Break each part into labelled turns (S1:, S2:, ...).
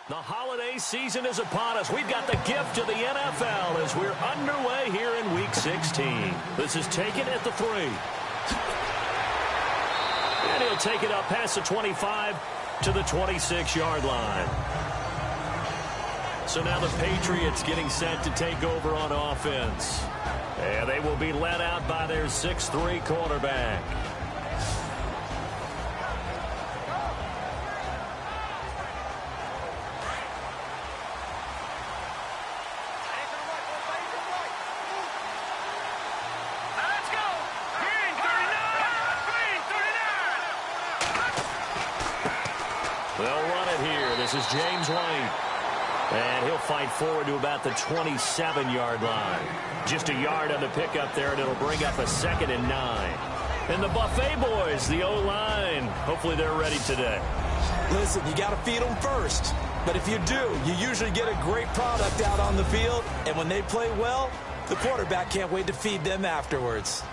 S1: The holiday season is upon us. We've got the gift of the NFL as we're underway here in Week 16. This is taken at the 3. And he'll take it up past the 25 to the 26-yard line. So now the Patriots getting set to take over on offense. And they will be led out by their 6'3" quarterback. This is James White. And he'll fight forward to about the 27-yard line. Just a yard on the pickup there, and it'll bring up a 2nd and 9. And the Buffet boys, the O-line, hopefully they're ready today.
S2: Listen, you got to feed them first. But if you do, you usually get a great product out on the field. And when they play well, the quarterback can't wait to feed them afterwards.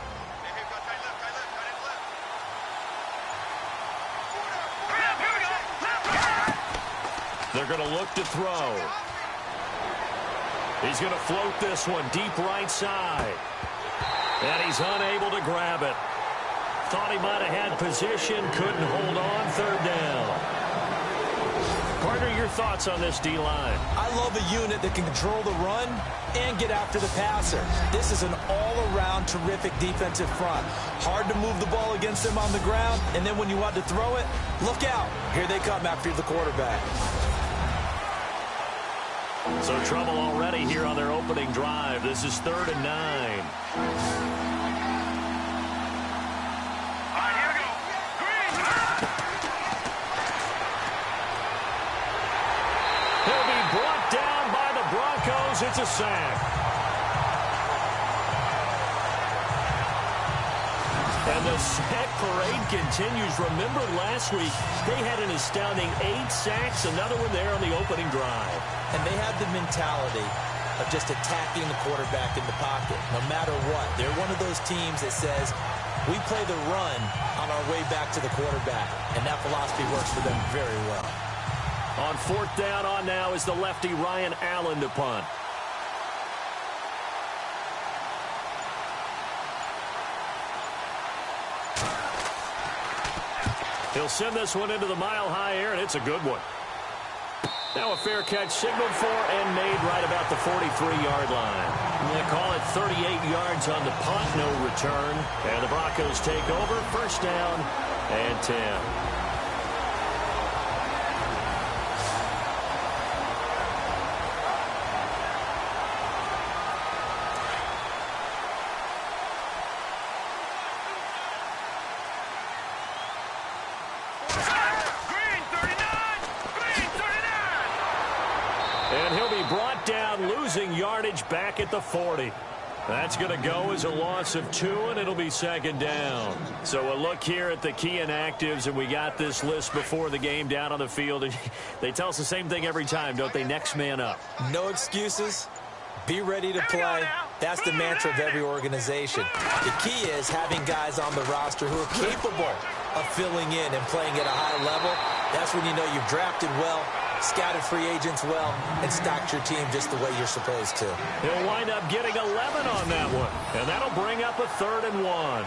S1: They're going to look to throw. He's going to float this one deep right side. And he's unable to grab it. Thought he might have had position, couldn't hold on, 3rd down. Partner, your thoughts on this D-line?
S2: I love a unit that can control the run and get after the passer. This is an all-around terrific defensive front. Hard to move the ball against them on the ground, and then when you want to throw it, look out. Here they come after the quarterback.
S1: So trouble already here on their opening drive. This is 3rd and 9. He'll be brought down by the Broncos. It's a sack. And the sack parade continues. Remember last week, they had an astounding 8 sacks, another one there on the opening drive.
S2: And they have the mentality of just attacking the quarterback in the pocket, no matter what. They're one of those teams that says, we play the run on our way back to the quarterback. And that philosophy works for them very well.
S1: On 4th down on now is the lefty Ryan Allen to punt. He'll send this one into the mile-high air, and it's a good one. Now a fair catch signaled for and made right about the 43-yard line. They call it 38 yards on the punt, no return. And the Broncos take over, 1st down and 10. And he'll be brought down, losing yardage back at the 40. That's going to go as a loss of 2, and it'll be 2nd down. So a look here at the key inactives, and we got this list before the game down on the field. And they tell us the same thing every time, don't they? Next man up.
S2: No excuses. Be ready to play. That's the mantra of every organization. The key is having guys on the roster who are capable of filling in and playing at a high level. That's when you know you've drafted well, scouted free agents well, and stocked your team just the way you're supposed to.
S1: He'll wind up getting 11 on that one, and that'll bring up a 3rd and 1.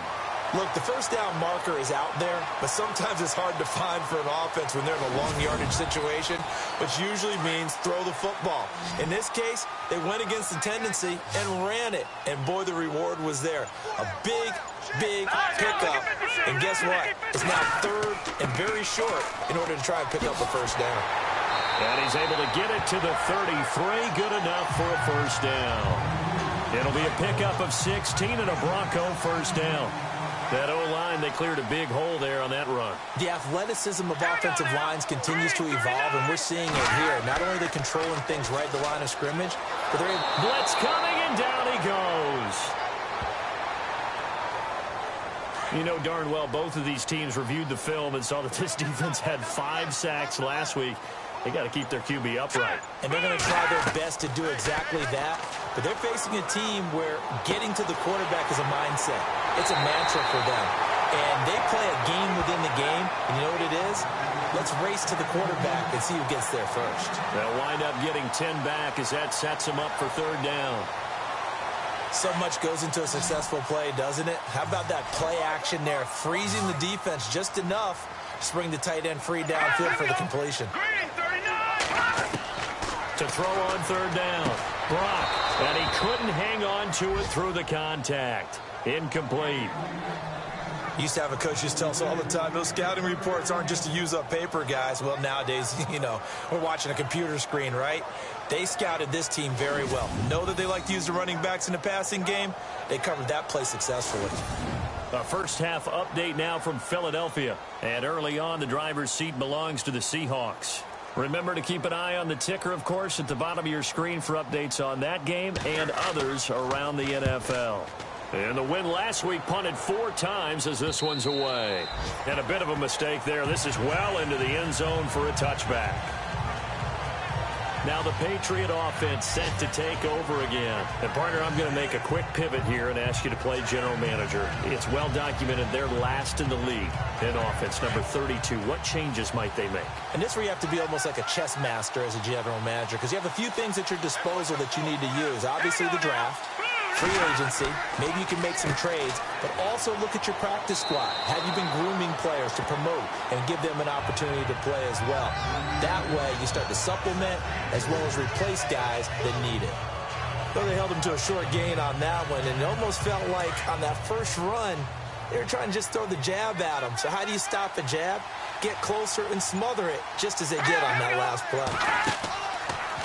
S2: Look, the 1st down marker is out there, but sometimes it's hard to find for an offense when they're in a long yardage situation, which usually means throw the football. In this case, they went against the tendency and ran it, and boy, the reward was there. A big pickup, and guess what? It's now 3rd and very short in order to try and pick up the 1st down.
S1: And he's able to get it to the 33, good enough for a 1st down. It'll be a pickup of 16 and a Bronco 1st down. That O-line, they cleared a big hole there on that run.
S2: The athleticism of offensive lines continues to evolve, and we're seeing it here. Not only are they controlling things right at the line of scrimmage, but they're...
S1: Blitz coming, and down he goes. You know darn well both of these teams reviewed the film and saw that this defense had 5 sacks last week. They got to keep their QB upright.
S2: And they're going to try their best to do exactly that. But they're facing a team where getting to the quarterback is a mindset. It's a mantra for them. And they play a game within the game. And you know what it is? Let's race to the quarterback and see who gets there first.
S1: They'll wind up getting 10 back as that sets them up for third down.
S2: So much goes into a successful play, doesn't it? How about that play action there? Freezing the defense just enough to bring the tight end free downfield for the completion.
S1: To throw on third down. Brock. And he couldn't hang on to it through the contact. Incomplete.
S2: Used to have a coach just tell us all the time, those scouting reports aren't just to use up paper, guys. Well, nowadays, you know, we're watching a computer screen, right? They scouted this team very well. Know that they like to use the running backs in the passing game? They covered that play successfully.
S1: A first half update now from Philadelphia. And early on, the driver's seat belongs to the Seahawks. Remember to keep an eye on the ticker, of course, at the bottom of your screen for updates on that game and others around the NFL. And the win last week punted 4 times as this one's away. And a bit of a mistake there. This is well into the end zone for a touchback. Now the Patriot offense set to take over again. And, partner, I'm going to make a quick pivot here and ask you to play general manager. It's well documented they're last in the league in offense, number 32. What changes might they make?
S2: And this is where you have to be almost like a chess master as a general manager, because you have a few things at your disposal that you need to use. Obviously, the draft. Free agency, maybe you can make some trades, but also look at your practice squad. Have you been grooming players to promote and give them an opportunity to play as well? That way, you start to supplement as well as replace guys that need it. Though they held them to a short gain on that one, and it almost felt like on that first run, they were trying to just throw the jab at them. So how do you stop a jab? Get closer and smother it, just as they did on that last play.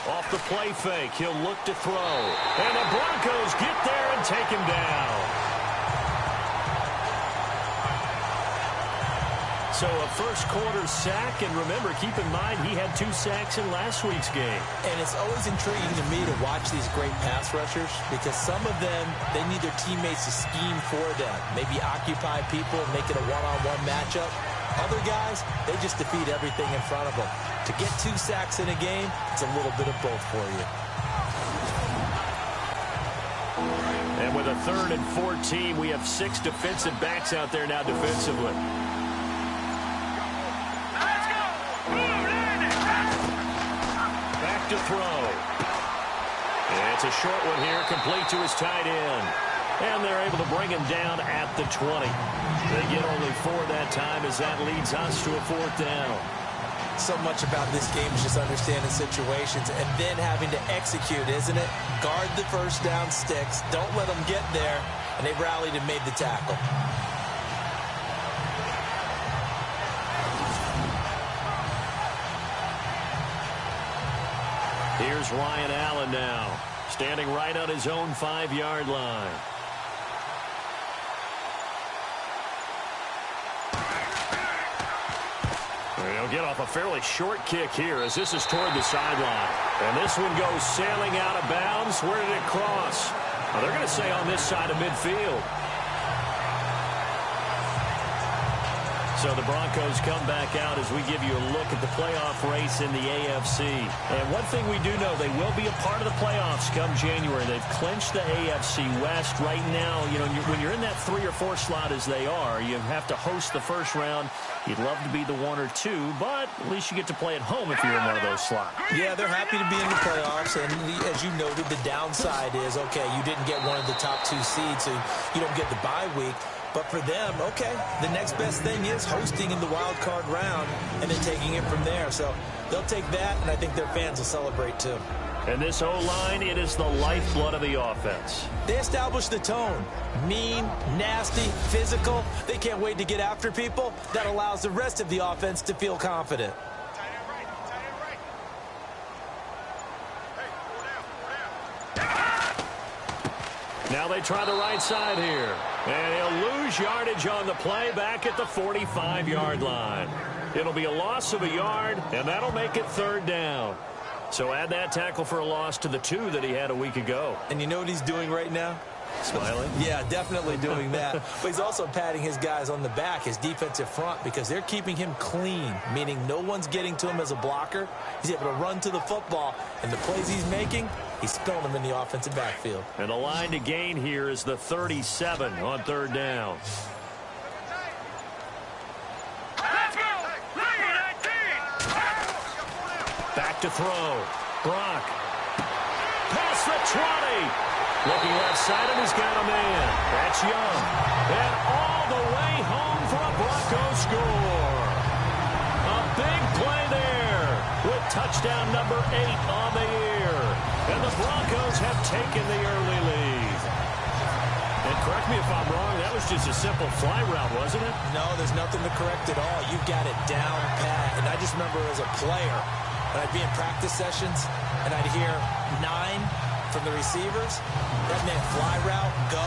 S1: Off the play fake, he'll look to throw. And the Broncos get there and take him down. So a first quarter sack, and remember, keep in mind, he had 2 sacks in last week's game.
S2: And it's always intriguing to me to watch these great pass rushers, because some of them, they need their teammates to scheme for them. Maybe occupy people and make it a one-on-one matchup. Other guys, they just defeat everything in front of them. To get 2 sacks in a game, it's a little bit of both for you.
S1: And with a 3rd and 14, we have 6 defensive backs out there now defensively. Back to throw. And it's a short one here, complete to his tight end. And they're able to bring him down at the 20. They get only 4 that time as that leads us to a 4th down.
S2: So much about this game is just understanding situations and then having to execute, isn't it? Guard the first down sticks. Don't let them get there. And they rallied and made the tackle.
S1: Here's Ryan Allen now, standing right on his own 5-yard line. He'll get off a fairly short kick here as this is toward the sideline. And this one goes sailing out of bounds. Where did it cross? Well, they're going to say on this side of midfield. So the Broncos come back out as we give you a look at the playoff race in the AFC. And one thing we do know, they will be a part of the playoffs come January. They've clinched the AFC West right now. You know, when you're in that 3 or 4 slot as they are, you have to host the first round. You'd love to be the 1 or 2, but at least you get to play at home if you're in one of those slots.
S2: Yeah, they're happy to be in the playoffs, and as you noted, the downside is, okay, you didn't get one of the top 2 seeds, so you don't get the bye week. But for them, okay, the next best thing is hosting in the wild card round and then taking it from there. So they'll take that, and I think their fans will celebrate too.
S1: And this O-line, it is the lifeblood of the offense.
S2: They establish the tone. Mean, nasty, physical. They can't wait to get after people. That allows the rest of the offense to feel confident.
S1: Now they try the right side here. And he'll lose yardage on the play back at the 45-yard line. It'll be a loss of a yard, and that'll make it 3rd down. So add that tackle for a loss to the 2 that he had a week ago.
S2: And you know what he's doing right now?
S1: Smiling?
S2: Yeah, definitely doing that. But he's also patting his guys on the back, his defensive front, because they're keeping him clean, meaning no one's getting to him as a blocker. He's able to run to the football, and the plays he's making, he's spilling them in the offensive backfield.
S1: And the line to gain here is the 37 on 3rd down. Back to throw. Gronk. Past the 20. Looking left side, and he's got a man. That's Young. And all the way home for a Broncos score. A big play there with touchdown number 8 on the year. And the Broncos have taken the early lead. And correct me if I'm wrong, that was just a simple fly route, wasn't it?
S2: No, there's nothing to correct at all. You've got it down pat. And I just remember as a player, when I'd be in practice sessions, and I'd hear 9 from the receivers, that meant fly route, go,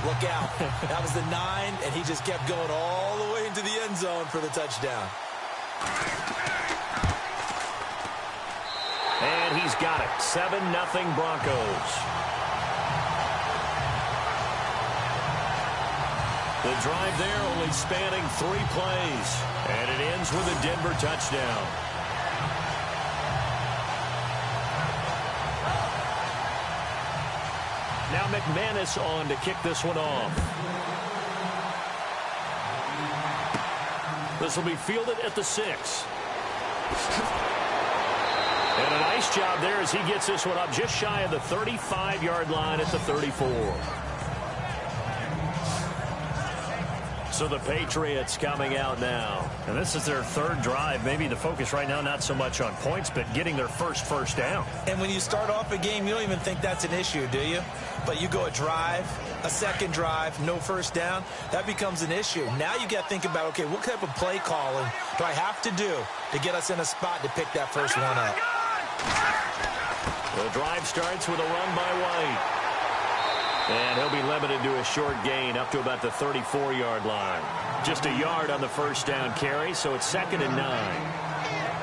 S2: look out. That was the 9, and he just kept going all the way into the end zone for the touchdown.
S1: And he's got it. 7-0 Broncos. The drive there only spanning 3 plays. And it ends with a Denver touchdown. Now McManus on to kick this one off. This will be fielded at the 6. And a nice job there as he gets this one up just shy of the 35-yard line at the 34. So the Patriots coming out now.
S3: And this is their 3rd drive. Maybe the focus right now not so much on points, but getting their first down.
S2: And when you start off a game, you don't even think that's an issue, do you? But you go a drive, a second drive, no first down, that becomes an issue. Now you got to think about, okay, what type of play calling do I have to do to get us in a spot to pick that first one up?
S1: The drive starts with a run by White. And he'll be limited to a short gain up to about the 34-yard line. Just a yard on the first down carry, so it's 2nd and 9.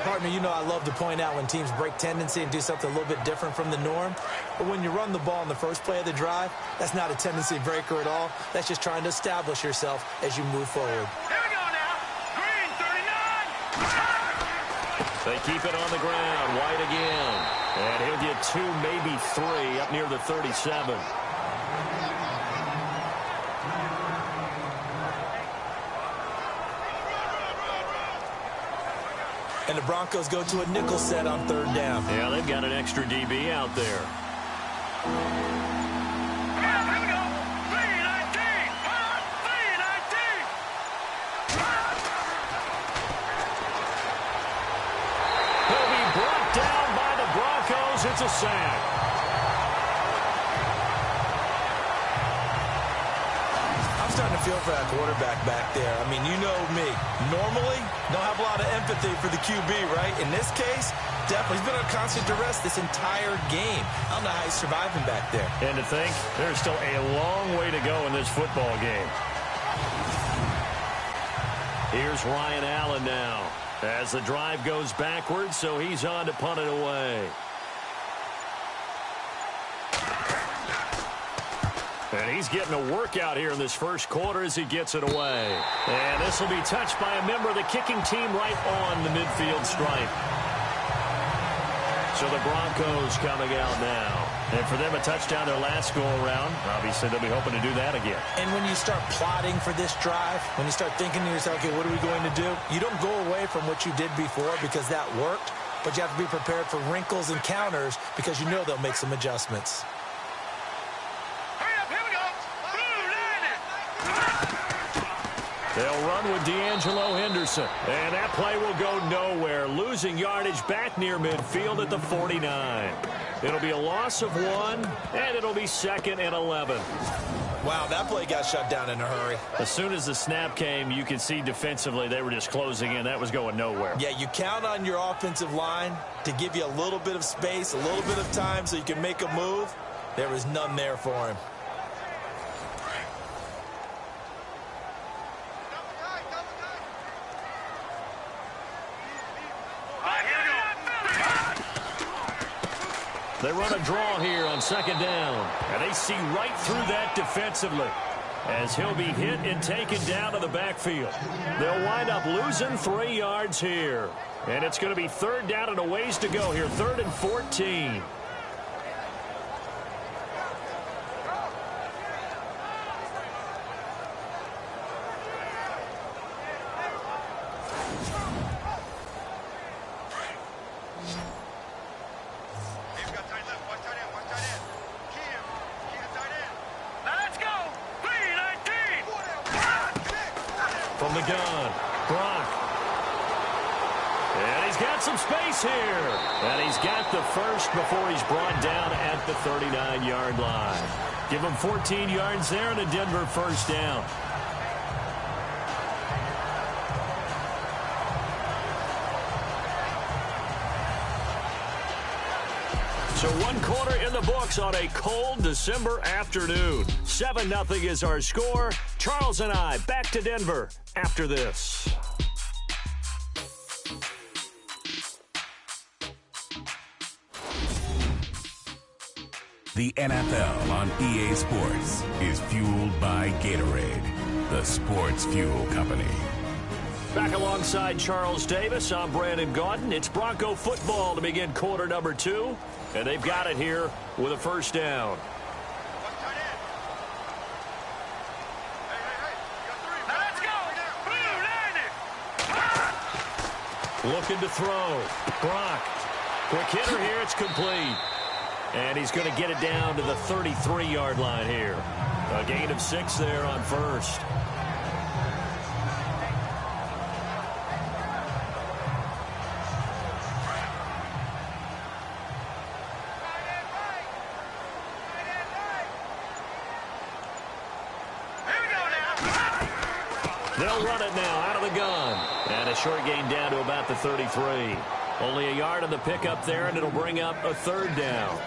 S2: Partner, you know I love to point out when teams break tendency and do something a little bit different from the norm. But when you run the ball in the first play of the drive, that's not a tendency breaker at all. That's just trying to establish yourself as you move forward.
S4: Here we go now. Green, 39.
S1: They keep it on the ground. White again. And he'll get 2, maybe 3 up near the 37.
S2: And the Broncos go to a nickel set on 3rd down.
S1: Yeah, they've got an extra DB out there.
S4: Yeah, here we go. 319. 319.
S1: He'll be brought down by the Broncos. It's a sack.
S2: Starting to feel for that quarterback back there. I mean, you know me. Normally, don't have a lot of empathy for the QB, right? In this case, definitely. He's been on constant duress this entire game. I don't know how he's surviving back there.
S3: And to think, there's still a long way to go in this football game.
S1: Here's Ryan Allen now. As the drive goes backwards, so he's on to punt it away. And he's getting a workout here in this first quarter as he gets it away. And this will be touched by a member of the kicking team right on the midfield stripe. So the Broncos coming out now. And for them, a touchdown their last go-around. Obviously, they'll be hoping to do that again.
S2: And when you start plotting for this drive, when you start thinking to yourself, okay, what are we going to do? You don't go away from what you did before because that worked, but you have to be prepared for wrinkles and counters because you know they'll make some adjustments.
S1: They'll run with D'Angelo Henderson. And that play will go nowhere. Losing yardage back near midfield at the 49. It'll be a loss of 1, and it'll be 2nd and 11.
S2: Wow, that play got shut down in a hurry.
S3: As soon as the snap came, you could see defensively they were just closing in. That was going nowhere.
S2: Yeah, you count on your offensive line to give you a little bit of space, a little bit of time so you can make a move. There was none there for him.
S1: They run a draw here on 2nd down. And they see right through that defensively as he'll be hit and taken down to the backfield. They'll wind up losing 3 yards here. And it's going to be 3rd down and a ways to go here. 3rd and 14.
S3: From the gun, Brock. And he's got some space here. And he's got the first before he's brought down at the 39-yard line. Give him 14 yards there and a Denver first down. So 1 quarter in the books on a cold December afternoon. 7-0 is our score. Charles and I back to Denver after this.
S5: The NFL on EA Sports is fueled by Gatorade, the sports fuel company.
S3: Back alongside Charles Davis, I'm Brandon Gaudin. It's Bronco football to begin quarter number 2. And they've got it here with a first down.
S4: Let's go.
S3: Looking to throw. Brock. Quick hitter here. It's complete. And he's going to get it down to the 33-yard line here. A gain of 6 there on first. They'll run it now out of the gun. And a short gain down to about the 33. Only a yard on the pickup there, and it'll bring up a third down.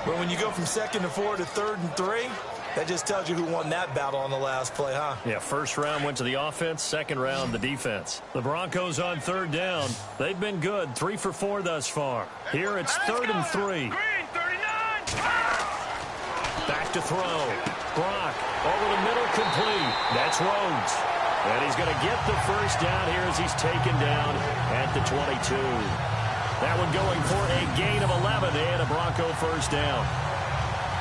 S2: But when you go from 2nd and 4 to 3rd and 3, that just tells you who won that battle on the last play, huh?
S3: Yeah, first round went to the offense, second round the defense. The Broncos on 3rd down. They've been good, 3 for 4 thus far. Here it's 3rd and 3.
S4: Green, 39.
S3: Back to throw. Brock over the middle, complete. That's Rhodes. And he's going to get the first down here as he's taken down at the 22. That one going for a gain of 11 and a Bronco first down.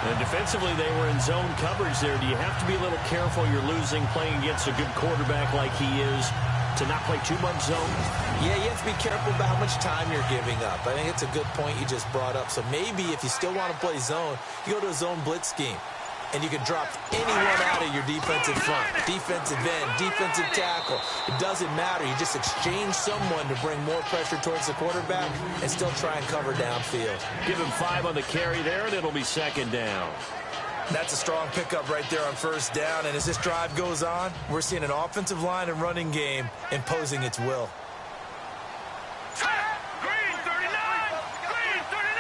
S3: And defensively, they were in zone coverage there. Do you have to be a little careful? You're losing playing against a good quarterback like he is to not play too much zone?
S2: Yeah, you have to be careful about how much time you're giving up. I think it's a good point you just brought up. So maybe if you still want to play zone, you go to a zone blitz scheme. And you can drop anyone out of your defensive front. Defensive end, defensive tackle. It doesn't matter. You just exchange someone to bring more pressure towards the quarterback and still try and cover downfield.
S3: Give him 5 on the carry there, and it'll be second down.
S2: That's a strong pickup right there on first down. And as this drive goes on, we're seeing an offensive line and running game imposing its will.
S4: Green, 39. Green, 39.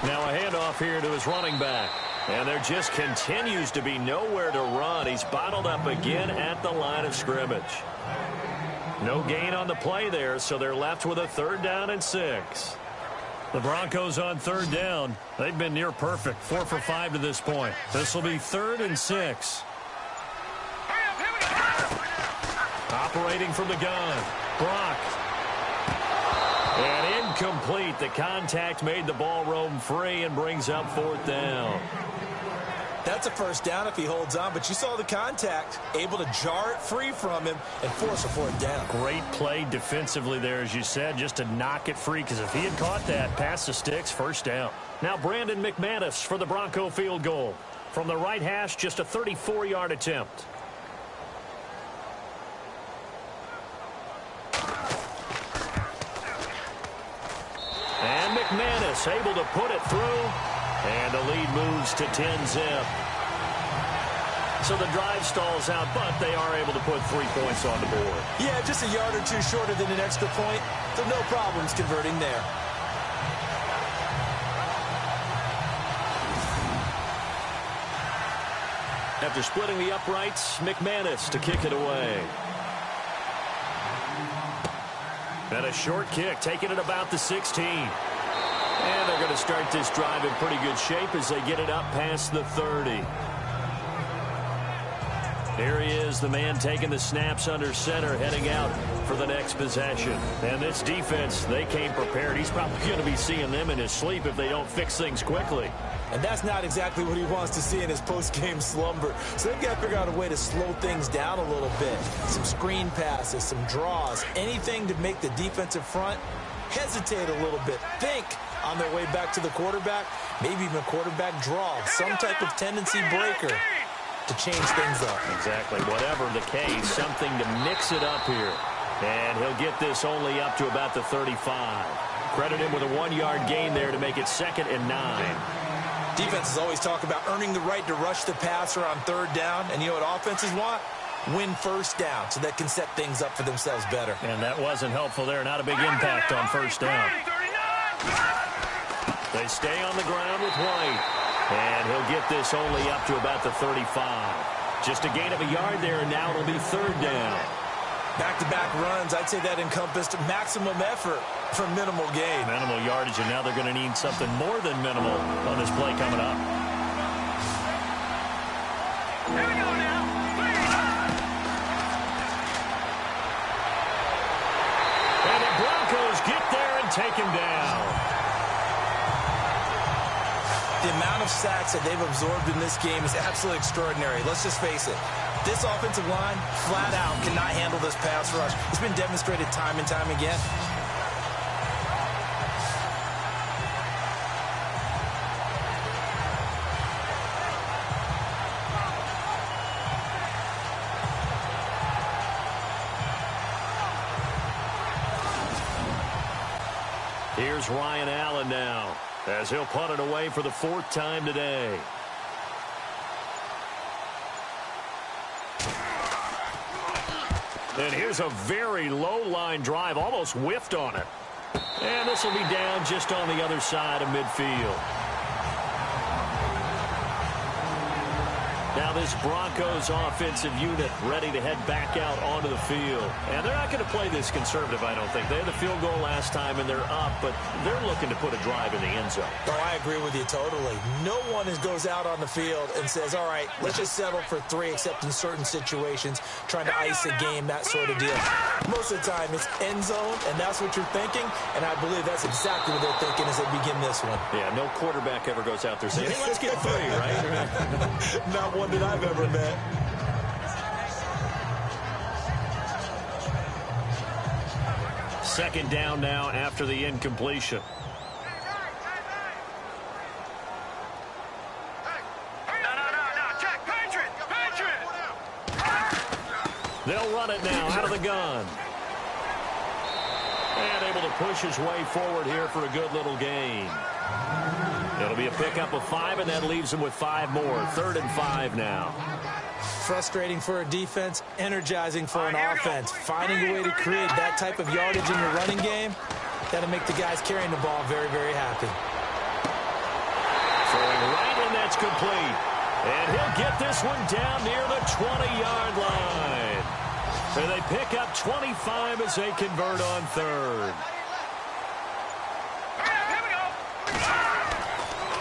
S3: Now a handoff here to his running back. And there just continues to be nowhere to run. He's bottled up again at the line of scrimmage. No gain on the play there, so they're left with a 3rd down and 6. The Broncos on 3rd down. They've been near perfect, 4 for 5 to this point. This will be 3rd and 6. Operating from the gun. Brock. And incomplete. The contact made the ball roam free and brings up 4th down.
S2: That's a first down if he holds on, but you saw the contact, able to jar it free from him and force a 4th down.
S3: Great play defensively there, as you said, just to knock it free, because if he had caught that, past the sticks, first down. Now Brandon McManus for the Bronco field goal. From the right hash, just a 34-yard attempt. And McManus able to put it through. And the lead moves to 10-zip. So the drive stalls out, but they are able to put 3 points on the board.
S2: Yeah, just a yard or 2 shorter than an extra point, so no problems converting there.
S3: After splitting the uprights, McManus to kick it away. And a short kick, taking it about the 16. And they're going to start this drive in pretty good shape as they get it up past the 30. Here he is, the man taking the snaps under center, heading out for the next possession. And this defense, they came prepared. He's probably going to be seeing them in his sleep if they don't fix things quickly.
S2: And that's not exactly what he wants to see in his post-game slumber. So they've got to figure out a way to slow things down a little bit. Some screen passes, some draws, anything to make the defensive front hesitate a little bit. Think on their way back to the quarterback, maybe even a quarterback draw, some type of tendency breaker. to change things up.
S1: Exactly. Whatever the case, something to mix it up here. And he'll get this only up to about the 35. Credit him with a 1-yard gain there to make it 2nd and 9.
S2: Defenses always talk about earning the right to rush the passer on 3rd down. And you know what offenses want? Win 1st down so they can set things up for themselves better.
S1: And that wasn't helpful there. Not a big impact on 1st down. They stay on the ground with White. And he'll get this only up to about the 35. Just a gain of a yard there, and now it'll be 3rd down.
S2: Back-to-back runs, I'd say that encompassed maximum effort for minimal gain.
S1: Minimal yardage, and now they're going to need something more than minimal on this play coming up.
S4: Here we go now.
S1: And the Broncos get there and take him down.
S2: The amount of sacks that they've absorbed in this game is absolutely extraordinary. Let's just face it. This offensive line, flat out, cannot handle this pass rush. It's been demonstrated time and time again.
S1: Here's Ryan Allen now, as he'll punt it away for the 4th time today. And here's a very low-line drive, almost whiffed on it. And this will be down just on the other side of midfield. Now this Broncos offensive unit ready to head back out onto the field. And they're not going to play this conservative, I don't think. They had the field goal last time, and they're up, but they're looking to put a drive in the end zone.
S2: Oh, I agree with you totally. No one goes out on the field and says, all right, let's just settle for 3, except in certain situations, trying to ice a game, that sort of deal. Most of the time, it's end zone, and that's what you're thinking, and I believe that's exactly what they're thinking as they begin this one.
S1: Yeah, no quarterback ever goes out there saying, hey, let's get 3, right?
S2: Not one that I've ever met.
S1: Second down now after the incompletion.
S4: No, check. Patriot!
S1: They'll run it now out of the gun. And able to push his way forward here for a good little gain. It'll be a pickup of 5, and that leaves him with 5 more. 3rd and 5 now.
S2: Frustrating for a defense, energizing for an offense. Finding a way to create that type of yardage in your running game, that'll make the guys carrying the ball very, very happy.
S1: Throwing right, and that's complete. And he'll get this one down near the 20-yard line. And they pick up 25 as they convert on 3rd.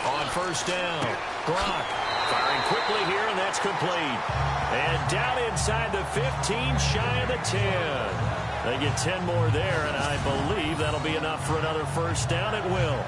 S1: On 1st down, Gronk firing quickly here, and that's complete. And down inside the 15, shy of the 10. They get 10 more there, and I believe that'll be enough for another 1st down. It will.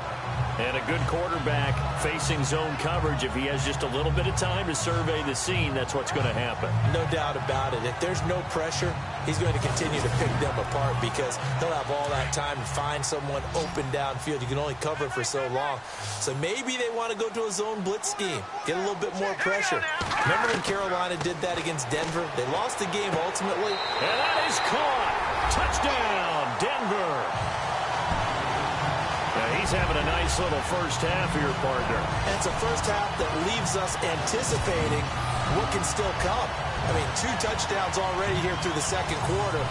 S1: And a good quarterback facing zone coverage. If he has just a little bit of time to survey the scene, that's what's going to happen.
S2: No doubt about it. If there's no pressure, he's going to continue to pick them apart because he'll have all that time to find someone open downfield. You can only cover for so long. So maybe they want to go to a zone blitz scheme, get a little bit more pressure. Remember when Carolina did that against Denver? They lost the game ultimately.
S1: And that is caught. Touchdown, Denver. He's having a nice little first half here, partner.
S2: And it's a first half that leaves us anticipating what can still come. I mean, 2 touchdowns already here through the 2nd quarter.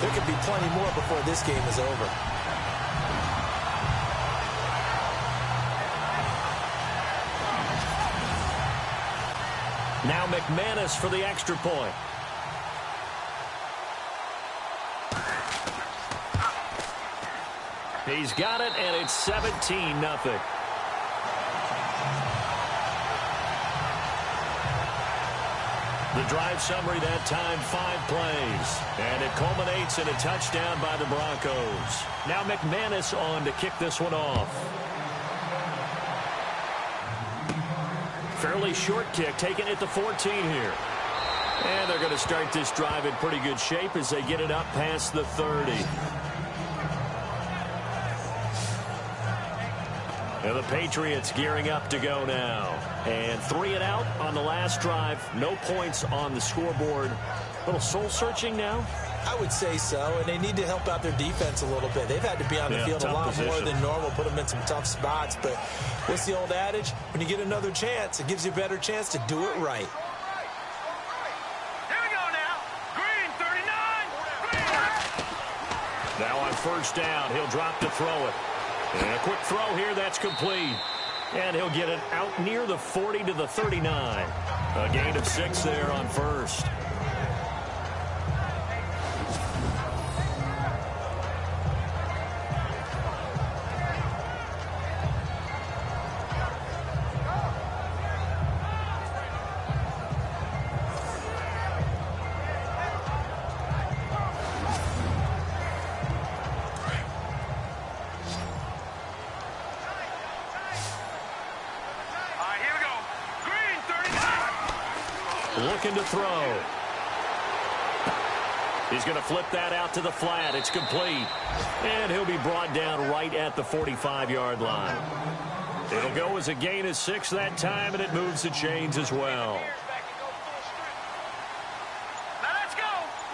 S2: There could be plenty more before this game is over.
S1: Now McManus for the extra point. He's got it, and it's 17-0. The drive summary that time, 5 plays. And it culminates in a touchdown by the Broncos. Now McManus on to kick this one off. Fairly short kick, taking it to 14 here. And they're going to start this drive in pretty good shape as they get it up past the 30. And the Patriots gearing up to go now. And 3 and out on the last drive. No points on the scoreboard. A little soul-searching now?
S2: I would say so, and they need to help out their defense a little bit. They've had to be on the field a lot more than normal, put them in some tough spots. But what's the old adage? When you get another chance, it gives you a better chance to do it right.
S4: Here we go now. Green, 39. Green.
S1: Now on first down, he'll drop to throw it. And a quick throw here, that's complete. And he'll get it out near the 40 to the 39. A gain of 6 there on first. Looking to throw. He's going to flip that out to the flat. It's complete. And he'll be brought down right at the 45-yard line. It'll go as a gain of 6 that time, and it moves the chains as well.
S4: Now let's go.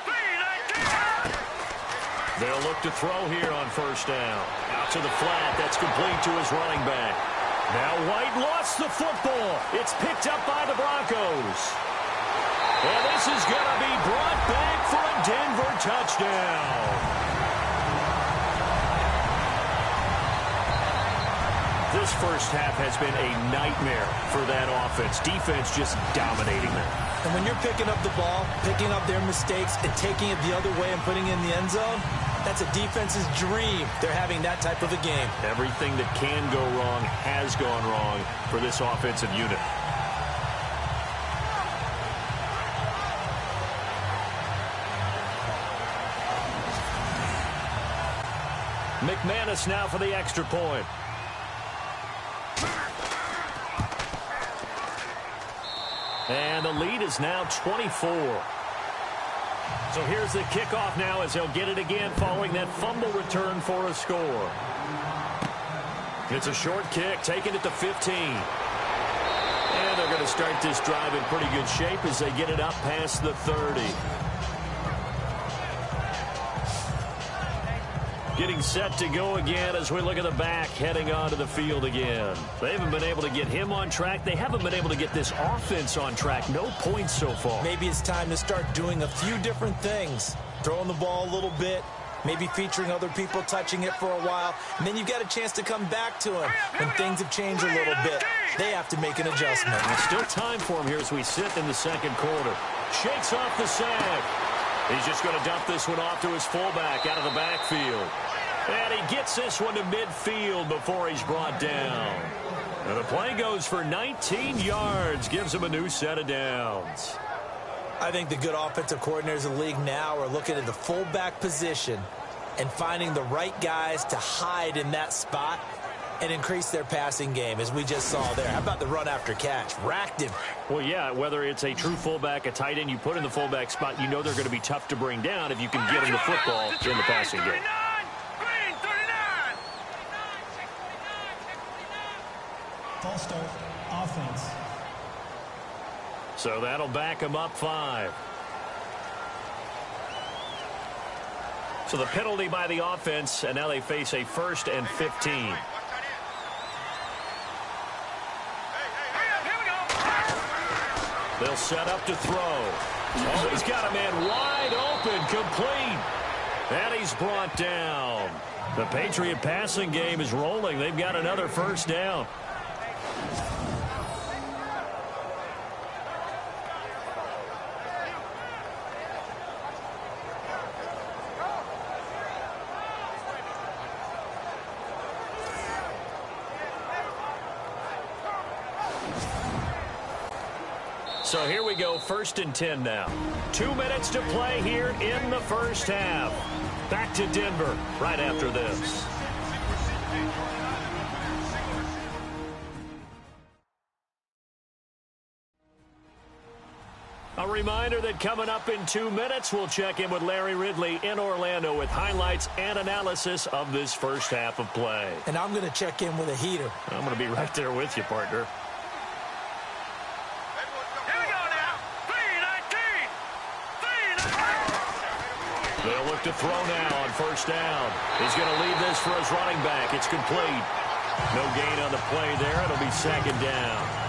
S4: 3-19.
S1: They'll look to throw here on first down. Out to the flat. That's complete to his running back. Now White lost the football. It's picked up by the Broncos. And this is going to be brought back for a Denver touchdown. This first half has been a nightmare for that offense. Defense just dominating them.
S2: And when you're picking up the ball, picking up their mistakes, and taking it the other way and putting it in the end zone, that's a defense's dream. They're having that type of a game.
S1: Everything that can go wrong has gone wrong for this offensive unit. McManus now for the extra point. And the lead is now 24. So here's the kickoff now as they'll get it again following that fumble return for a score. It's a short kick, taking it to 15. And they're going to start this drive in pretty good shape as they get it up past the 30. Getting set to go again as we look at the back heading onto the field again. They haven't been able to get him on track. They haven't been able to get this offense on track. No points so far.
S2: Maybe it's time to start doing a few different things. Throwing the ball a little bit, maybe featuring other people touching it for a while, and then you've got a chance to come back to him when things have changed a little bit. They have to make an adjustment.
S1: There's still time for him here as we sit in the second quarter. Shakes off the sack. He's just going to dump this one off to his fullback out of the backfield. And he gets this one to midfield before he's brought down. And the play goes for 19 yards, gives him a new set of downs.
S2: I think the good offensive coordinators in the league now are looking at the fullback position and finding the right guys to hide in that spot and increase their passing game, as we just saw there. How about the run after catch? Racked him.
S1: Well, yeah, whether it's a true fullback, a tight end you put in the fullback spot, you know they're going to be tough to bring down if you can get them the football in the passing game.
S6: False start, offense.
S1: So that'll back him up 5. So the penalty by the offense, and now they face a 1st and 15. They'll set up to throw. Oh, he's got a man wide open, complete. And he's brought down. The Patriot passing game is rolling. They've got another first down. So here we go, 1st and 10 now. 2 minutes to play here in the first half. Back to Denver right after this. All reminder that coming up in 2 minutes, we'll check in with Larry Ridley in Orlando with highlights and analysis of this first half of play.
S2: And I'm going to check in with a heater.
S1: I'm going to be right there with you, partner.
S4: Here we go now. 3-19.
S1: They'll look to throw now on first down. He's going to leave this for his running back. It's complete. No gain on the play there. It'll be second down.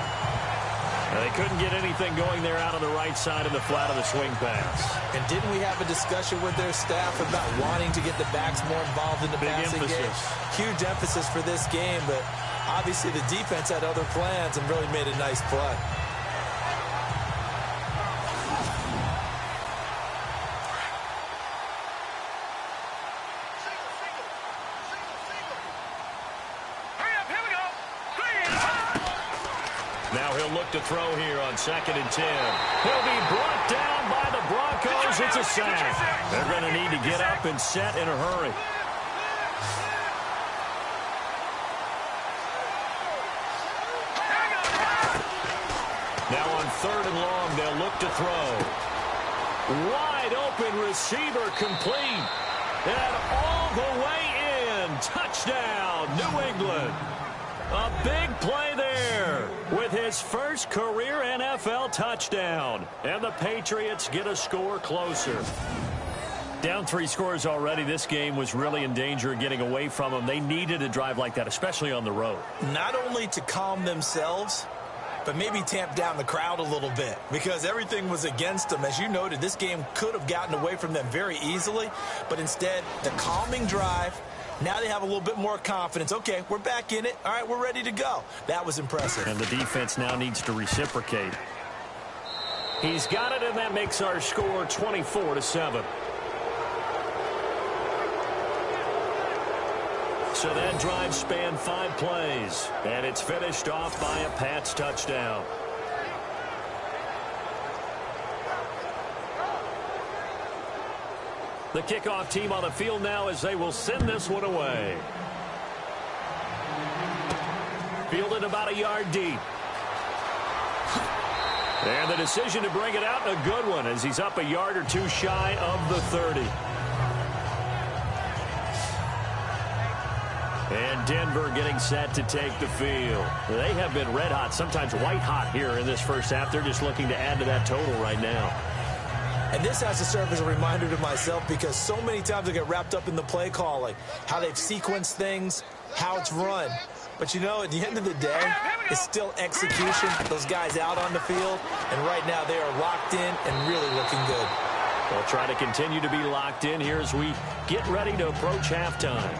S1: Now, they couldn't get anything going there out on the right side of the flat of the swing pass.
S2: And didn't we have a discussion with their staff about wanting to get the backs more involved in the passing game? Huge emphasis for this game, but obviously the defense had other plans and really made a nice play.
S1: Now he'll look to throw here on 2nd and 10. He'll be brought down by the Broncos. It's a sack. They're going to need to get up and set in a hurry. Now on 3rd and long, they'll look to throw. Wide open receiver complete. And all the way in. Touchdown, New England. A big play there with his first career NFL touchdown. And the Patriots get a score closer. Down 3 scores already. This game was really in danger of getting away from them. They needed a drive like that, especially on the road.
S2: Not only to calm themselves, but maybe tamp down the crowd a little bit because everything was against them. As you noted, this game could have gotten away from them very easily, but instead, the calming drive. Now they have a little bit more confidence. Okay, we're back in it. All right, we're ready to go. That was impressive.
S1: And the defense now needs to reciprocate. He's got it, and that makes our score 24-7. So that drive spanned 5 plays, and it's finished off by a Pats touchdown. The kickoff team on the field now as they will send this one away. Fielded about a yard deep. And the decision to bring it out, a good one, as he's up a yard or 2 shy of the 30. And Denver getting set to take the field. They have been red hot, sometimes white hot here in this first half. They're just looking to add to that total right now.
S2: And this has to serve as a reminder to myself because so many times I get wrapped up in the play calling, how they've sequenced things, how it's run. But, you know, at the end of the day, it's still execution. Those guys out on the field, and right now they are locked in and really looking good.
S1: They'll try to continue to be locked in here as we get ready to approach halftime.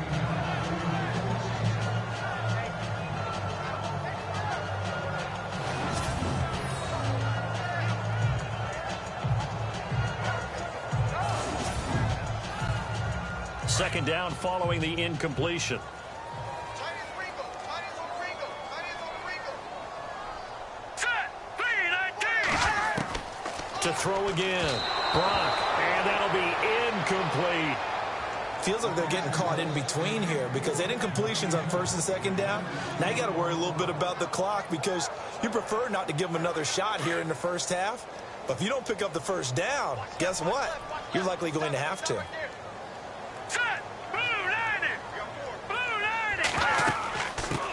S1: Second down following the incompletion. To throw again. Brock, and that'll be incomplete.
S2: Feels like they're getting caught in between here because they did incompletions on 1st and 2nd down. Now you got to worry a little bit about the clock because you prefer not to give them another shot here in the first half. But if you don't pick up the first down, guess what? You're likely going to have to.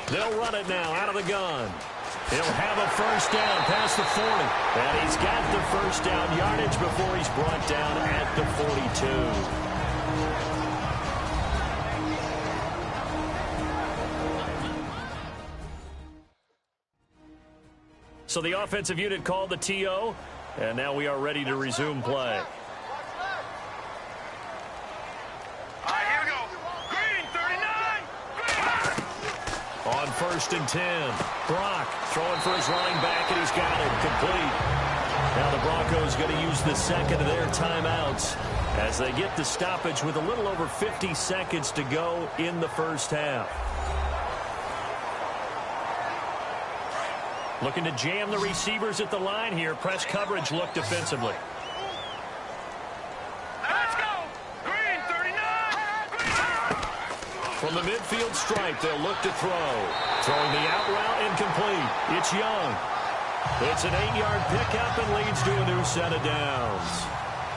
S1: They'll run it now out of the gun. He'll have a first down past the 40. And he's got the first down yardage before he's brought down at the 42. So the offensive unit called the TO, and now we are ready to resume play. On 1st and 10, Brock throwing for his running back, and he's got it complete. Now the Broncos going to use the second of their timeouts as they get the stoppage with a little over 50 seconds to go in the first half. Looking to jam the receivers at the line here. Press coverage look defensively. From the midfield stripe, they'll look to throw. Throwing the out route incomplete. It's Young. It's an 8-yard pickup and leads to a new set of downs.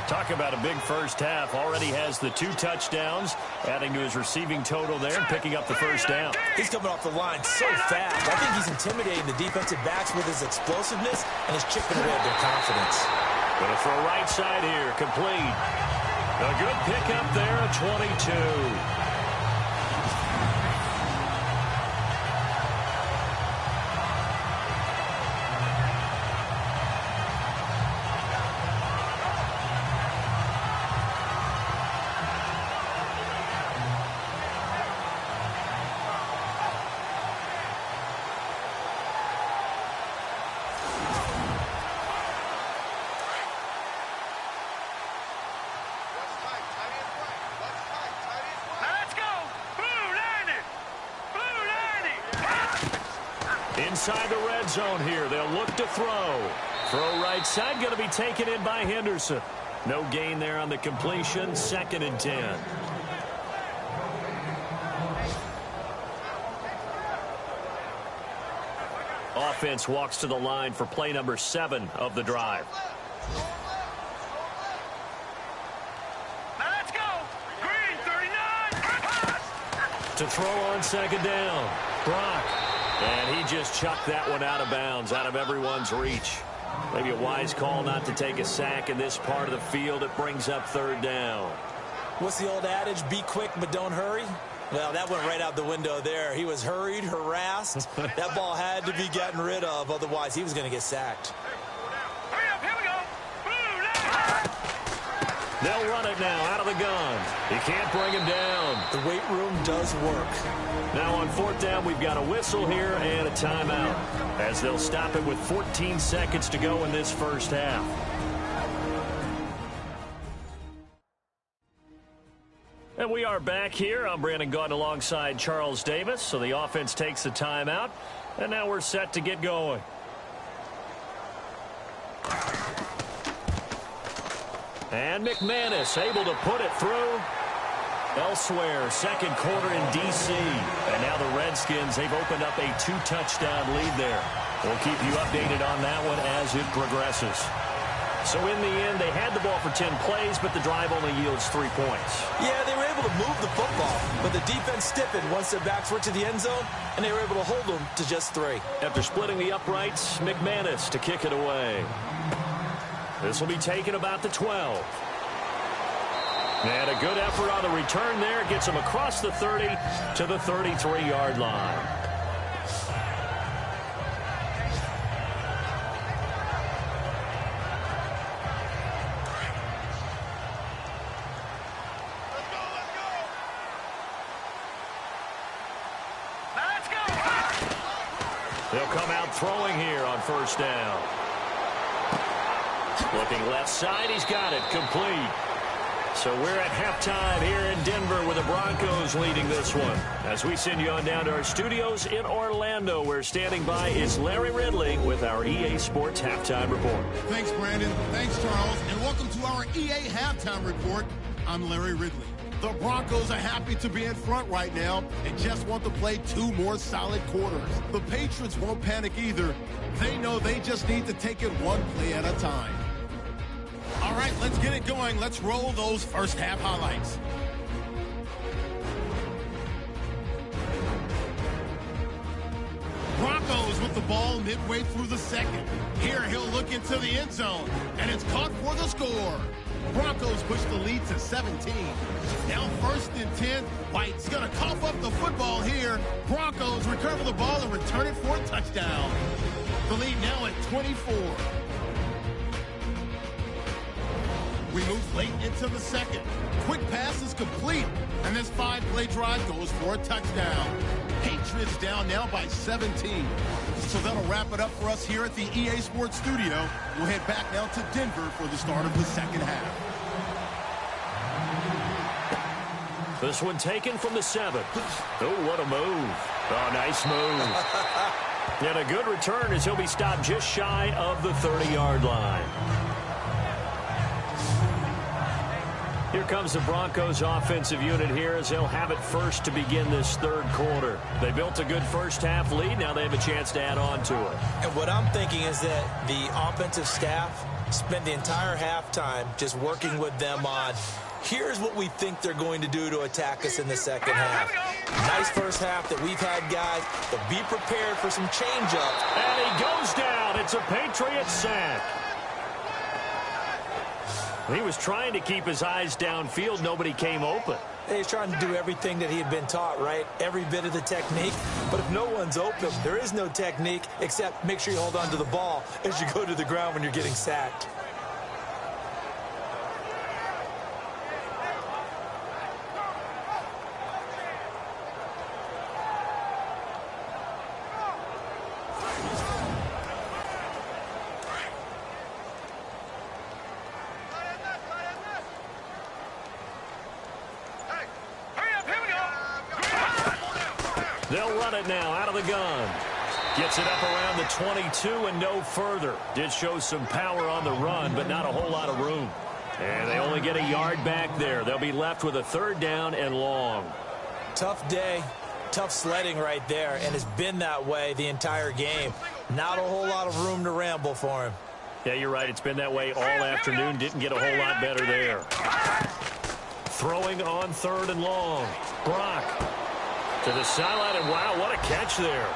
S1: Talk about a big first half. Already has the 2 touchdowns, adding to his receiving total there and picking up the first down.
S2: He's coming off the line so fast. I think he's intimidating the defensive backs with his explosiveness and his chipping away at their confidence.
S1: Going to throw right side here, complete. A good pickup there at 22. Inside the red zone here. They'll look to throw. Throw right side, going to be taken in by Henderson. No gain there on the completion. 2nd and 10. Offense walks to the line for play number 7 of the drive.
S4: Let's go. Green 39.
S1: To throw on 2nd down. Brock. And he just chucked that one out of bounds, out of everyone's reach. Maybe a wise call not to take a sack in this part of the field. It brings up 3rd down.
S2: What's the old adage? Be quick, but don't hurry. Well, that went right out the window there. He was hurried, harassed. That ball had to be gotten rid of. Otherwise, he was going to get sacked.
S4: Hurry up, here we go. Blue line.
S1: They'll run it now out of the gun. He can't bring him down.
S2: The weight room does work.
S1: Now on 4th down, we've got a whistle here and a timeout, as they'll stop it with 14 seconds to go in this first half. And we are back here. I'm Brandon Gaudin alongside Charles Davis. So the offense takes the timeout, and now we're set to get going. And McManus able to put it through. Elsewhere, 2nd quarter in D.C. And now the Redskins, they've opened up a 2-touchdown lead there. We'll keep you updated on that one as it progresses. So in the end, they had the ball for 10 plays, but the drive only yields 3 points.
S2: Yeah, they were able to move the football, but the defense stiffened once their backs were to the end zone, and they were able to hold them to just 3.
S1: After splitting the uprights, McManus to kick it away. This will be taken about the 12. And a good effort on the return there. Gets him across the 30 to the 33-yard line.
S4: Let's go.
S1: They'll come out throwing here on 1st down. Looking left side. He's got it. Complete. So we're at halftime here in Denver with the Broncos leading this one. As we send you on down to our studios in Orlando, where standing by is Larry Ridley with our EA Sports Halftime Report.
S7: Thanks, Brandon. Thanks, Charles. And welcome to our EA Halftime Report. I'm Larry Ridley. The Broncos are happy to be in front right now and just want to play 2 more solid quarters. The Patriots won't panic either. They know they just need to take it 1 play at a time. All right, let's get it going. Let's roll those first half highlights. Broncos with the ball midway through the 2nd. Here he'll look into the end zone, and it's caught for the score. Broncos push the lead to 17. Now 1st and 10. White's going to cough up the football here. Broncos recover the ball and return it for a touchdown. The lead now at 24. We move late into the 2nd. Quick pass is complete, and this 5-play drive goes for a touchdown. Patriots down now by 17. So that'll wrap it up for us here at the EA Sports Studio. We'll head back now to Denver for the start of the 2nd half.
S1: This one taken from the 7. Oh, what a move. Oh, nice move. And a good return as he'll be stopped just shy of the 30-yard line. Here comes the Broncos offensive unit here as they'll have it first to begin this third quarter. They built a good first half lead. Now they have a chance to add on to it.
S2: And what I'm thinking is that the offensive staff spent the entire halftime just working with them on, here's what we think they're going to do to attack us in the second half. Nice first half that we've had, guys, but be prepared for some change-ups.
S1: And he goes down. It's a Patriots sack. He was trying to keep his eyes downfield. Nobody came open.
S2: He's trying to do everything that he had been taught, right? Every bit of the technique. But if no one's open, there is no technique except make sure you hold on to the ball as you go to the ground when you're getting sacked.
S1: They'll run it now out of the gun. Gets it up around the 22 and no further. Did show some power on the run, but not a whole lot of room. And they only get a yard back there. They'll be left with a third down and long.
S2: Tough day, tough sledding right there, and it's been that way the entire game. Not a whole lot of room to ramble for him.
S1: Yeah, you're right. It's been that way all afternoon. Didn't get a whole lot better there. Throwing on third and long. Brock to the sideline, and wow, what a catch there.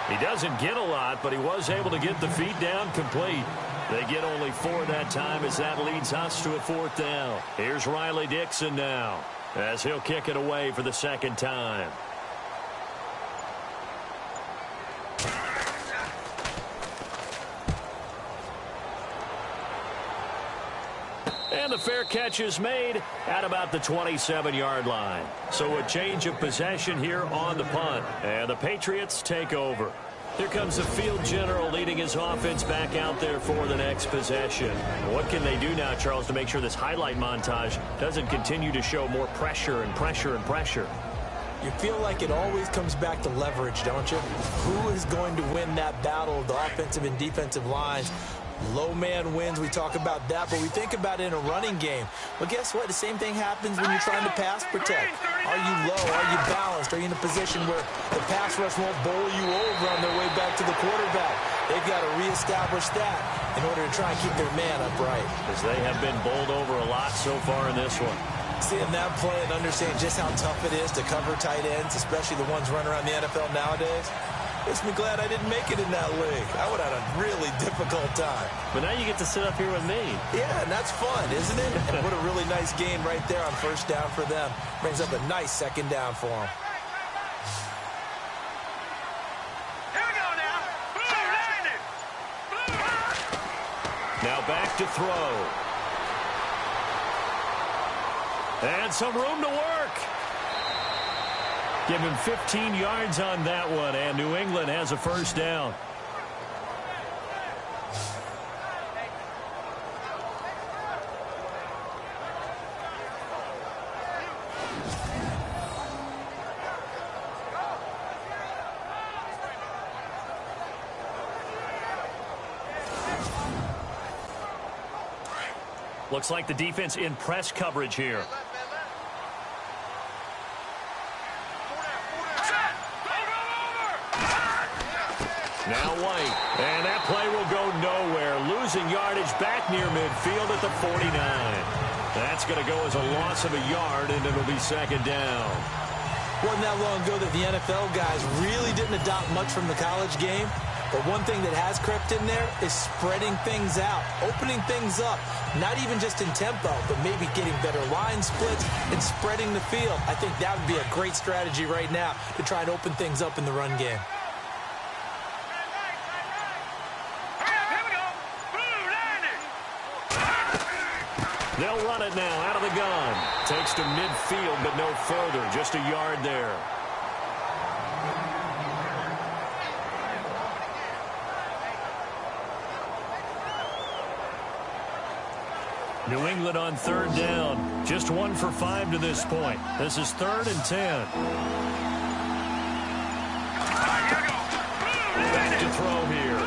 S1: He doesn't get a lot, but he was able to get the feet down complete. They get only 4 that time as that leads us to a fourth down. Here's Riley Dixon now as he'll kick it away for the second time. And the fair catch is made at about the 27-yard line. So a change of possession here on the punt. And the Patriots take over. Here comes the field general leading his offense back out there for the next possession. What can they do now, Charles, to make sure this highlight montage doesn't continue to show more pressure and pressure and pressure?
S2: You feel like it always comes back to leverage, don't you? Who is going to win that battle of the offensive and defensive lines? Low man wins, we talk about that, but we think about it in a running game. Well, guess what? The same thing happens when you're trying to pass protect. Are you low? Are you balanced? Are you in a position where the pass rush won't bowl you over on their way back to the quarterback? They've got to reestablish that in order to try and keep their man upright.
S1: As they have been bowled over a lot so far in this one.
S2: Seeing that play and understanding just how tough it is to cover tight ends, especially the ones running around the NFL nowadays, makes me glad I didn't make it in that league. I would have had a really difficult time.
S1: But now you get to sit up here with me.
S2: Yeah, and that's fun, isn't it? And what a really nice game right there on first down for them. Brings up a nice second down for them.
S4: Here we go now.
S1: Now back to throw. And some room to work. Give him 15 yards on that one, and New England has a first down. Looks like the defense in press coverage here. Now White, and that play will go nowhere. Losing yardage back near midfield at the 49. That's going to go as a loss of a yard, and it'll be second down.
S2: Wasn't that long ago that the NFL guys really didn't adopt much from the college game. But one thing that has crept in there is spreading things out, opening things up, not even just in tempo, but maybe getting better line splits and spreading the field. I think that would be a great strategy right now to try and open things up in the run game.
S1: They'll run it now out of the gun. Takes to midfield, but no further. Just a yard there. New England on third down. Just 1 for 5 to this point. This is 3rd and 10. Back to throw here.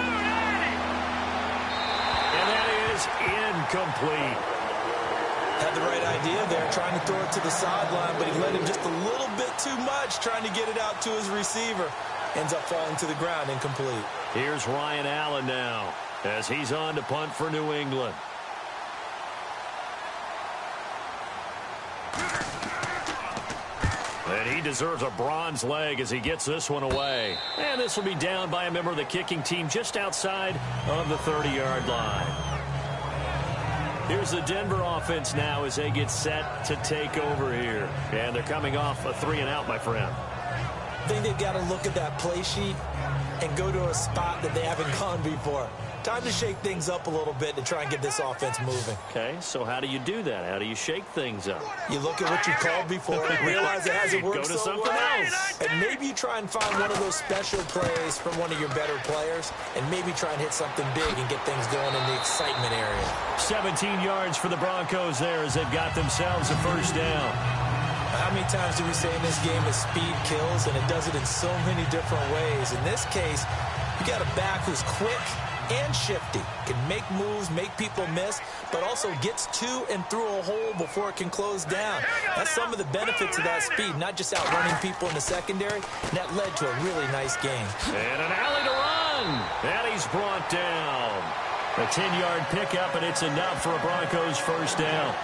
S1: And that is incomplete.
S2: Had the right idea there, trying to throw it to the sideline, but he let him just a little bit too much, trying to get it out to his receiver. Ends up falling to the ground, incomplete.
S1: Here's Ryan Allen now, as he's on to punt for New England. And he deserves a bronze leg as he gets this one away. And this will be down by a member of the kicking team just outside of the 30-yard line. Here's the Denver offense now as they get set to take over here. And they're coming off a 3-and-out, my friend.
S2: I think they've got to look at that play sheet and go to a spot that they haven't gone before. Time to shake things up a little bit to try and get this offense moving.
S1: Okay, so how do you do that? How do you shake things up?
S2: You look at what you called before and realize it hasn't worked
S1: Go to
S2: so
S1: something
S2: well.
S1: else.
S2: And maybe you try and find one of those special plays from one of your better players and maybe try and hit something big and get things going in the excitement area.
S1: 17 yards for the Broncos there as they've got themselves a first down.
S2: How many times do we say in this game that speed kills, and it does it in so many different ways? In this case, you got a back who's quick and shifty, can make moves, make people miss, but also gets to and through a hole before it can close down. That's some of the benefits of that speed, not just outrunning people in the secondary, and that led to a really nice game.
S1: And an alley to run, and he's brought down. A 10-yard pickup, and it's enough for a Broncos first down.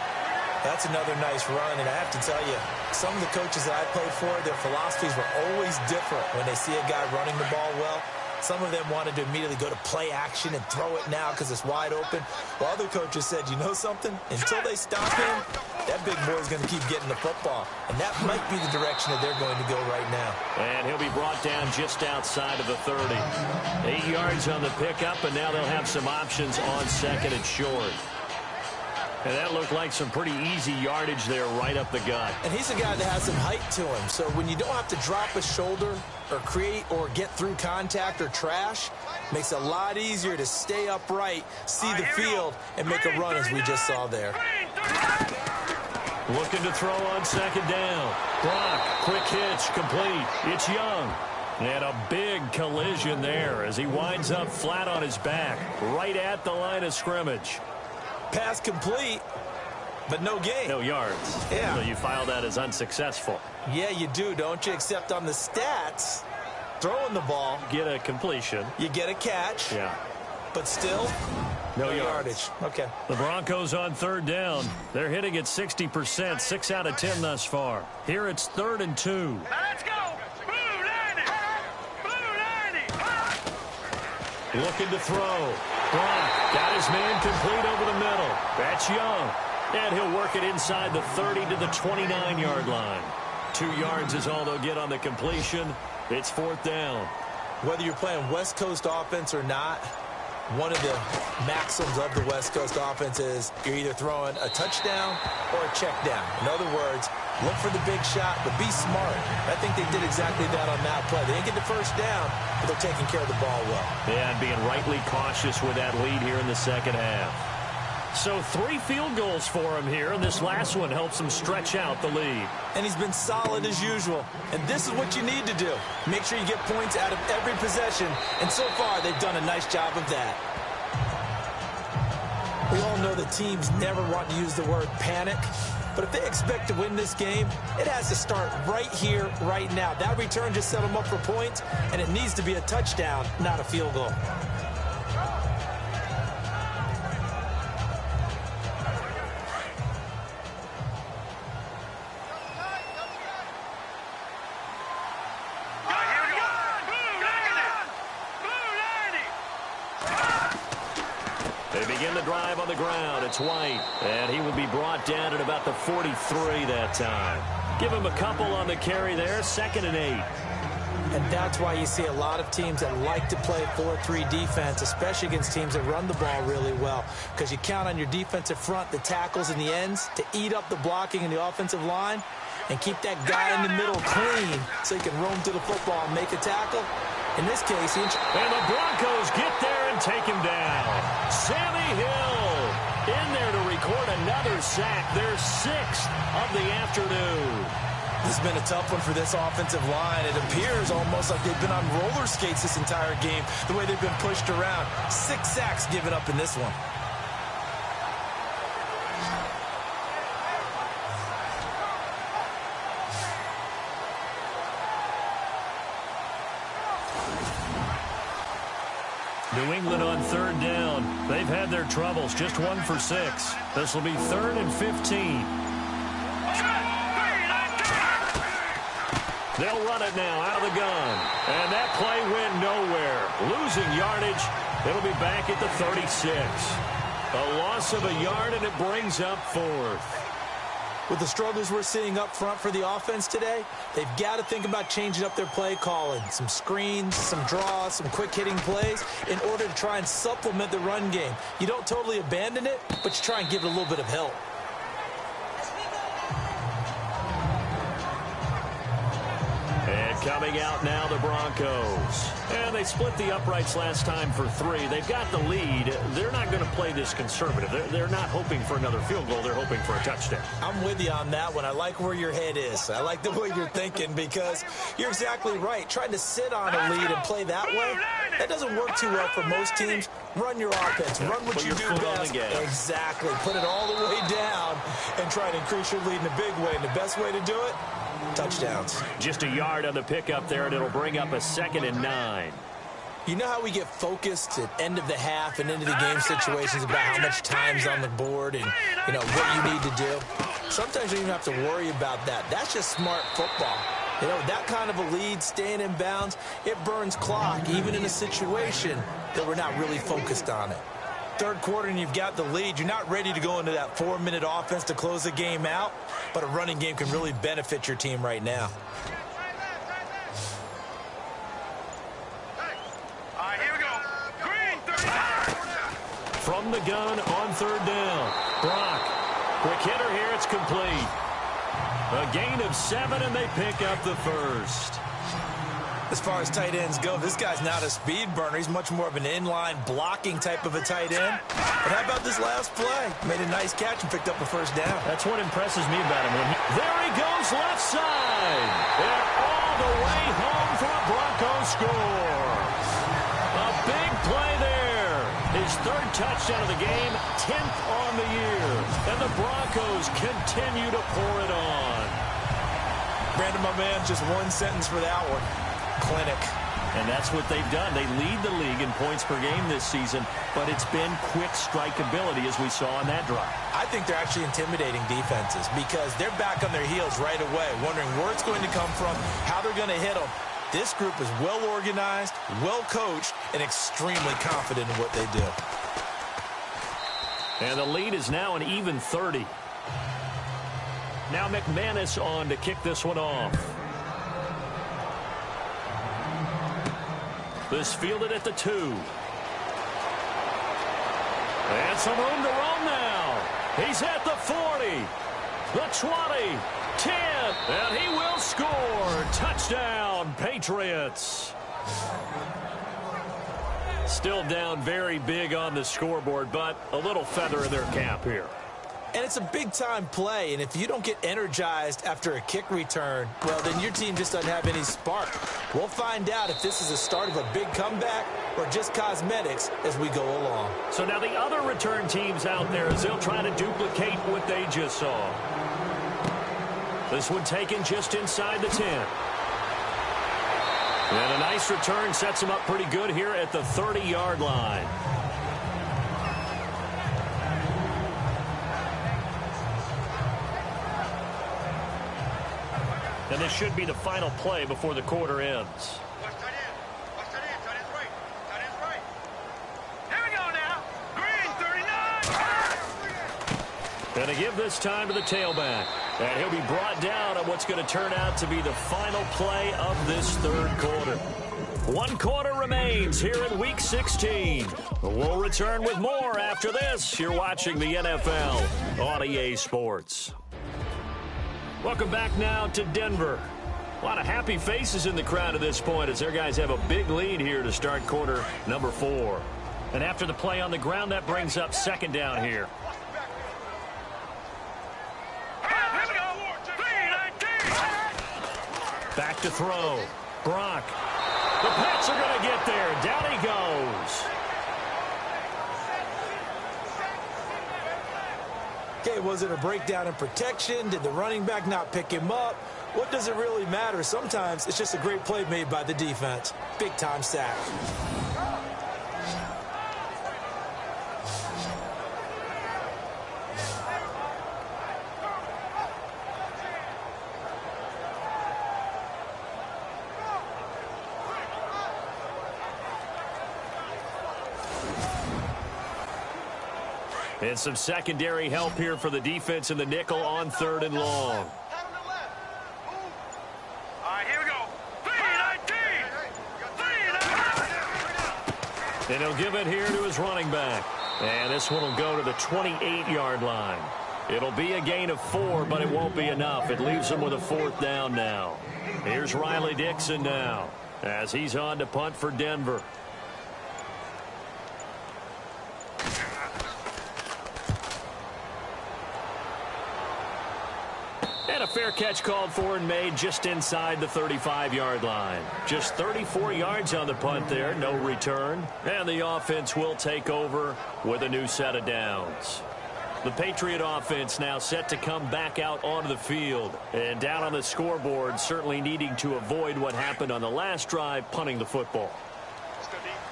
S2: That's another nice run, and I have to tell you, some of the coaches that I played for, their philosophies were always different when they see a guy running the ball well. Some of them wanted to immediately go to play action and throw it now because it's wide open. While other coaches said, you know something? Until they stop him, that big boy's going to keep getting the football. And that might be the direction that they're going to go right now.
S1: And he'll be brought down just outside of the 30. 8 yards on the pickup, and now they'll have some options on second and short. And that looked like some pretty easy yardage there right up the gut.
S2: And he's a guy that has some height to him. So when you don't have to drop a shoulder or create or get through contact or trash, makes it a lot easier to stay upright, see the field, and make a run as we just saw there.
S1: Looking to throw on second down. Brock, quick hitch, complete. It's Young. And a big collision there as he winds up flat on his back, right at the line of scrimmage.
S2: Pass complete, but no gain.
S1: No yards.
S2: Yeah.
S1: So you file that as unsuccessful.
S2: Yeah, you do, don't you? Except on the stats, throwing the ball.
S1: Get a completion.
S2: You get a catch.
S1: Yeah.
S2: But still,
S1: no yardage.
S2: Okay.
S1: The Broncos on third down. They're hitting at 60%, 6 out of 10 thus far. Here it's 3rd and 2.
S4: Let's go. Blue 90. Blue 90.
S1: Looking to throw. Brock got his man complete over the middle. That's Young. And he'll work it inside the 30 to the 29-yard line. 2 yards is all they'll get on the completion. It's 4th down.
S2: Whether you're playing West Coast offense or not, one of the maxims of the West Coast offense is you're either throwing a touchdown or a check down. In other words, look for the big shot, but be smart. I think they did exactly that on that play. They didn't get the first down, but they're taking care of the ball well.
S1: Yeah, and being rightly cautious with that lead here in the second half. So 3 field goals for him here, and this last one helps him stretch out the lead.
S2: And he's been solid as usual. And this is what you need to do. Make sure you get points out of every possession. And so far, they've done a nice job of that. We all know that teams never want to use the word panic. But if they expect to win this game, it has to start right here, right now. That return just set them up for points, and it needs to be a touchdown, not a field goal.
S1: Drive on the ground. It's White, and he will be brought down at about the 43 that time. Give him a couple on the carry there, 2nd and 8.
S2: And that's why you see a lot of teams that like to play 4-3 defense, especially against teams that run the ball really well, because you count on your defensive front, the tackles and the ends, to eat up the blocking in the offensive line and keep that guy in the middle clean so he can roam to the football and make a tackle. In this case, and
S1: the Broncos get there and take him down. Sammy Hill in there to record another sack, their 6th of the afternoon.
S2: This has been a tough one for this offensive line. It appears almost like they've been on roller skates this entire game, the way they've been pushed around. 6 sacks given up in this one.
S3: New England on third down. They've had their troubles, just 1 for 6. This will be 3rd and 15. They'll run it now out of the gun. And that play went nowhere. Losing yardage. It'll be back at the 36. A loss of a yard, and it brings up 4th.
S2: With the struggles we're seeing up front for the offense today, they've got to think about changing up their play calling. Some screens, some draws, some quick-hitting plays in order to try and supplement the run game. You don't totally abandon it, but you try and give it a little bit of help.
S1: And coming out now, the Broncos. And they split the uprights last time for 3. They've got the lead. They're not going to play this conservative. They're not hoping for another field goal. They're hoping for a touchdown.
S2: I'm with you on that one. I like where your head is. I like the way you're thinking because you're exactly right. Trying to sit on a lead and play that way, that doesn't work too well for most teams. Run your offense. Run what you do best. Exactly. Put it all the way down and try to increase your lead in a big way. And the best way to do it, touchdowns.
S1: Just a yard on the pickup there, and it'll bring up a 2nd and 9.
S2: You know how we get focused at end of the half and into the game situations about how much time's on the board and, you know, what you need to do? Sometimes you don't even have to worry about that. That's just smart football. You know, that kind of a lead, staying in bounds, it burns clock, even in a situation that we're not really focused on it. Third quarter and you've got the lead. You're not ready to go into that 4-minute offense to close the game out, but a running game can really benefit your team right now.
S4: All right, here we go. Green, 39.
S1: From the gun on 3rd down. Brock. Quick hitter here. It's complete. A gain of 7, and they pick up the 1st.
S2: As far as tight ends go, this guy's not a speed burner. He's much more of an inline blocking type of a tight end. But how about this last play? Made a nice catch and picked up a 1st down.
S1: That's what impresses me about him. There he goes, left side. And all the way home for a Broncos score. A big play there. His 3rd touchdown of the game, 10th on the year. And the Broncos continue to pour it on.
S2: Brandon, my man, just one sentence for that one. Clinic.
S1: And that's what they've done. They lead the league in points per game this season, but it's been quick strikeability as we saw on that drive.
S2: I think they're actually intimidating defenses because they're back on their heels right away, wondering where it's going to come from, how they're going to hit them. This group is well organized, well coached, and extremely confident in what they do.
S1: And the lead is now an even 30. Now McManus on to kick this one off. This fielded at the 2. And some room to roam now. He's at the 40, the 20, 10, and he will score. Touchdown, Patriots. Still down very big on the scoreboard, but a little feather in their cap here.
S2: And it's a big-time play, and if you don't get energized after a kick return, well, then your team just doesn't have any spark. We'll find out if this is the start of a big comeback or just cosmetics as we go along.
S1: So now the other return teams out there, as they'll try to duplicate what they just saw. This one taken just inside the 10. And a nice return sets them up pretty good here at the 30-yard line. And this should be the final play before the quarter ends.
S4: Watch tight end. Watch tight end. Tight end's right. Tight end's right. Here we go now. Green, 39.
S1: And to give this time to the tailback. And he'll be brought down on what's going to turn out to be the final play of this 3rd quarter. 1 quarter remains here in Week 16. We'll return with more after this. You're watching the NFL on EA Sports. Welcome back now to Denver. A lot of happy faces in the crowd at this point as their guys have a big lead here to start quarter number 4. And after the play on the ground, that brings up 2nd down here.
S4: Here we go. 3-19.
S1: Back to throw. Brock. The Pats are going to get there. Down he goes.
S2: Okay, was it a breakdown in protection? Did the running back not pick him up? What does it really matter? Sometimes it's just a great play made by the defense. Big-time sack.
S1: And some secondary help here for the defense in the nickel on 3rd and long.
S4: All right, here we go. 3-19.
S1: And he'll give it here to his running back. And this one will go to the 28-yard line. It'll be a gain of 4, but it won't be enough. It leaves him with a 4th down now. Here's Riley Dixon now as he's on to punt for Denver. And a fair catch called for and made just inside the 35-yard line. Just 34 yards on the punt there, no return. And the offense will take over with a new set of downs. The Patriot offense now set to come back out onto the field. And down on the scoreboard, certainly needing to avoid what happened on the last drive, punting the football.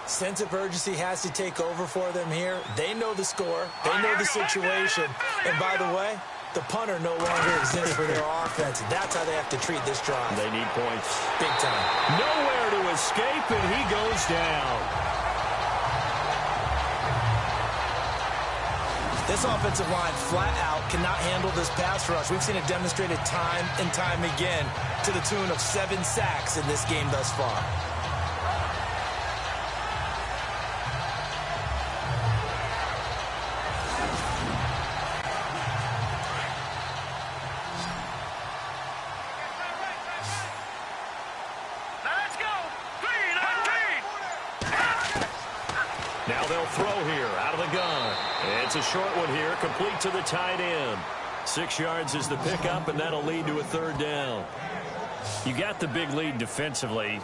S2: Sense of urgency has to take over for them here. They know the score. They know the situation. And by the way, the punter no longer exists for their offense. That's how they have to treat this drive.
S1: They need points.
S2: Big time.
S1: Nowhere to escape, and he goes down.
S2: This offensive line flat out cannot handle this pass rush. We've seen it demonstrated time and time again to the tune of 7 sacks in this game thus far.
S4: Let's go. 3-19.
S1: Now they'll throw here out of the gun. It's a short one here, complete to the tight end. 6 yards is the pickup, and that'll lead to a 3rd down. You got the big lead defensively.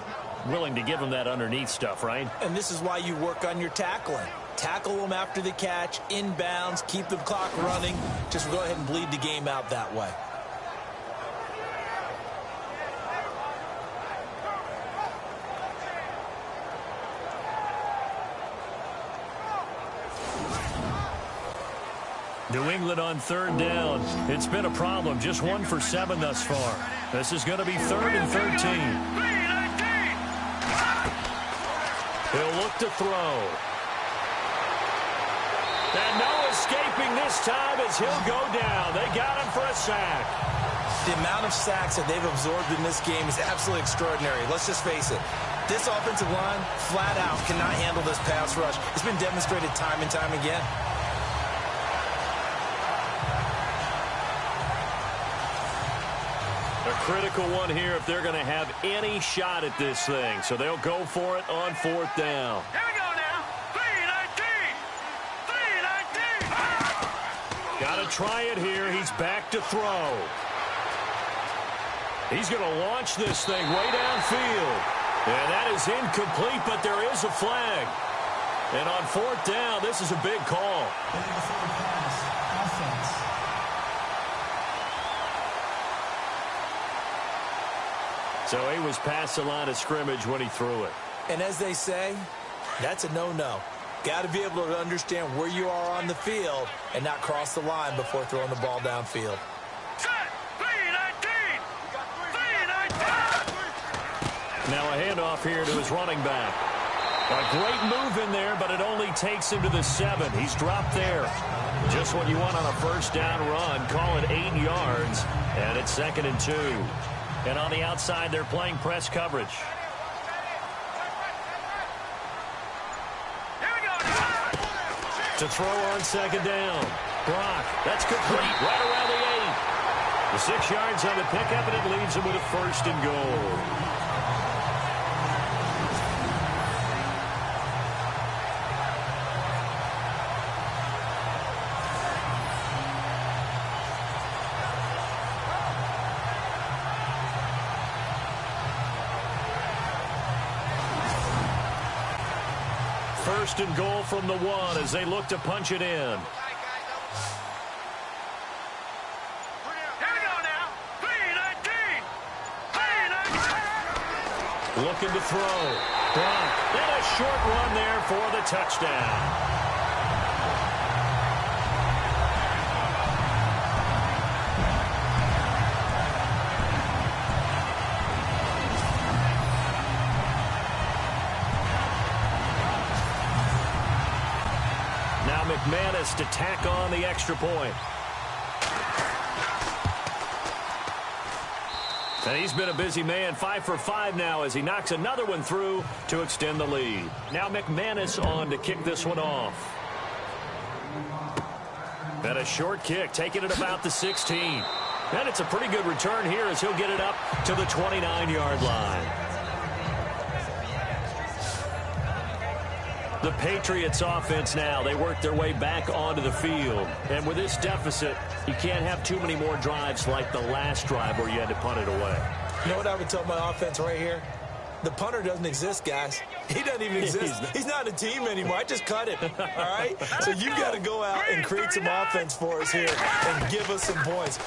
S1: Willing to give them that underneath stuff, right?
S2: And this is why you work on your tackling. Tackle them after the catch, inbounds, keep the clock running. Just go ahead and bleed the game out that way.
S1: New England on 3rd down. It's been a problem. Just 1 for 7 thus far. This is going to be 3rd and 13.
S4: 3-19.
S1: He'll look to throw. And no escaping this time as he'll go down. They got him for a sack.
S2: The amount of sacks that they've absorbed in this game is absolutely extraordinary. Let's just face it. This offensive line, flat out, cannot handle this pass rush. It's been demonstrated time and time again.
S1: A critical one here if they're going to have any shot at this thing. So they'll go for it on 4th down.
S4: Here we go now. 3-19. 3-19.
S1: Got to try it here. He's back to throw. He's going to launch this thing way downfield. And that is incomplete, but there is a flag. And on 4th down, this is a big call.
S6: Offense.
S1: So he was past the line of scrimmage when he threw it.
S2: And as they say, that's a no-no. Got to be able to understand where you are on the field and not cross the line before throwing the ball downfield.
S4: Set. 3-19. 3-19.
S1: Now a handoff here to his running back. A great move in there, but it only takes him to the 7. He's dropped there. Just what you want on a 1st down run. Call it 8 yards, and it's 2nd and 2. And on the outside, they're playing press coverage.
S4: Here we go now.
S1: To throw on 2nd down. Brock, that's complete right around the 8. The 6 yards on the pickup, and it leads him with a 1st and goal. First and goal from the 1 as they look to punch it in.
S4: Here we go now. 3-19. 3-19.
S1: Looking to throw. Brock, and a short run there for the touchdown. McManus to tack on the extra point. And he's been a busy man, 5 for 5 now as he knocks another one through to extend the lead. Now McManus on to kick this one off. And a short kick, taking it about the 16. And it's a pretty good return here as he'll get it up to the 29-yard line. The Patriots offense now, they work their way back onto the field. And with this deficit, you can't have too many more drives like the last drive where you had to punt it away.
S2: You know what I would tell my offense right here? The punter doesn't exist, guys. He doesn't even exist. He's not a team anymore. I just cut him, all right? So you've got to go out and create some offense for us here and give us some points.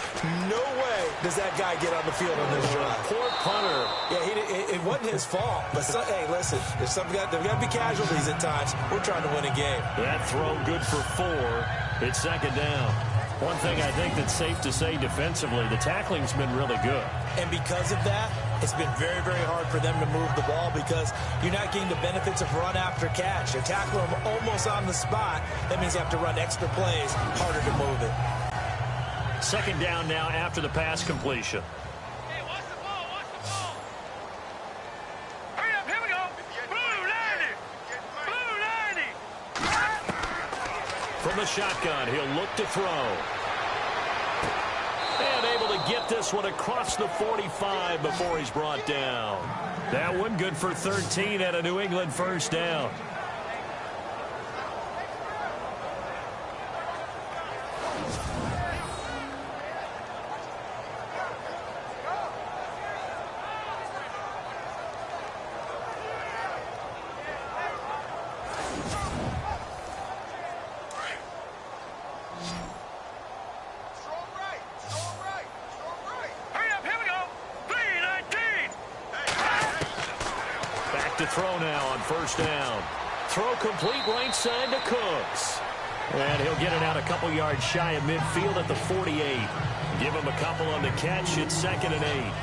S2: No way does that guy get on the field on this drive.
S1: Poor punter.
S2: Yeah, it wasn't his fault. But, hey, listen, there's got to be casualties at times. We're trying to win a game.
S1: That throw good for 4. It's second down. One thing I think that's safe to say defensively, the tackling's been really good.
S2: And because of that, it's been very, very hard for them to move the ball because you're not getting the benefits of run after catch. You're tackling them almost on the spot. That means you have to run extra plays, harder to move it.
S1: Second down now after the pass completion.
S4: Hey, watch the ball, watch the ball. Hurry up, here we go. Blue 90. Blue 90.
S1: From the shotgun, he'll look to throw. And able to get this one across the 45 before he's brought down. That one good for 13 and a New England first down. To throw now on first down. Throw complete right side to Cooks. And he'll get it out a couple yards shy of midfield at the 48. Give him a couple on the catch. It's 2nd and 8.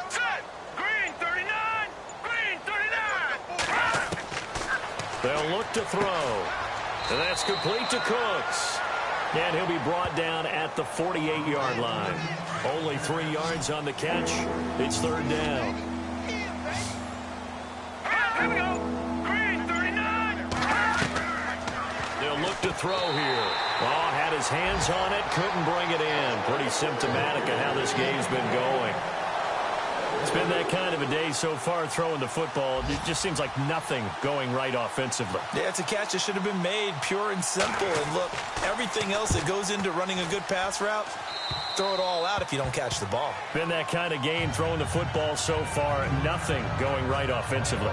S4: Set. Green 39. Green 39.
S1: They'll look to throw. And that's complete to Cooks. And he'll be brought down at the 48-yard line. Only 3 yards on the catch. It's 3rd down.
S4: Here we go. Green 39.
S1: They'll look to throw here. Oh, had his hands on it, couldn't bring it in. Pretty symptomatic of how this game's been going. It's been that kind of a day so far throwing the football. It just seems like nothing going right offensively.
S2: Yeah, it's a catch that should have been made, pure and simple. And look, everything else that goes into running a good pass route, throw it all out if you don't catch the ball.
S1: Been that kind of game throwing the football so far. Nothing going right offensively.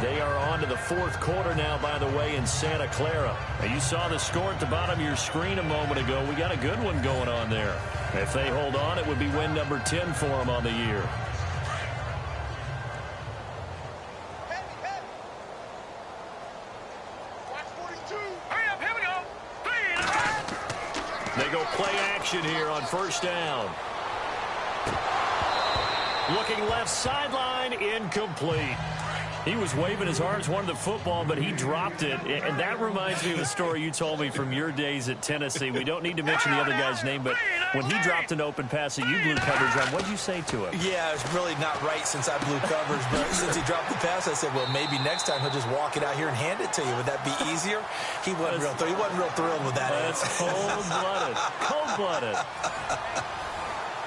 S1: They are on to the 4th quarter now, by the way, in Santa Clara. Now, you saw the score at the bottom of your screen a moment ago. We got a good one going on there. If they hold on, it would be win number 10 for them on the year.
S4: Hurry up, here we go.
S1: They go play action here on first down. Looking left sideline, incomplete. He was waving his arms, wanted the football, but he dropped it. And that reminds me of a story you told me from your days at Tennessee. We don't need to mention the other guy's name, but when he dropped an open pass that you blew coverage on, what did you say to him?
S2: Yeah, it's really not right since I blew coverage, but since he dropped the pass, I said, well, maybe next time he'll just walk it out here and hand it to you. Would that be easier? He wasn't real thrilled with that.
S1: That's cold-blooded. Cold-blooded.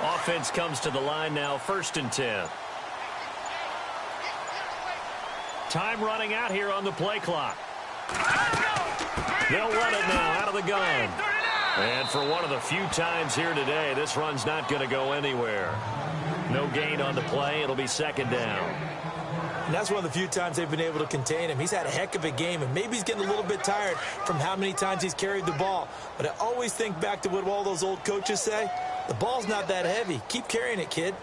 S1: Offense comes to the line now, 1st and 10. Time running out here on the play clock. They'll run it now out of the gun. And for one of the few times here today, this run's not going to go anywhere. No gain on the play. It'll be 2nd down.
S2: And that's one of the few times they've been able to contain him. He's had a heck of a game, and maybe he's getting a little bit tired from how many times he's carried the ball. But I always think back to what all those old coaches say. The ball's not that heavy. Keep carrying it, kid.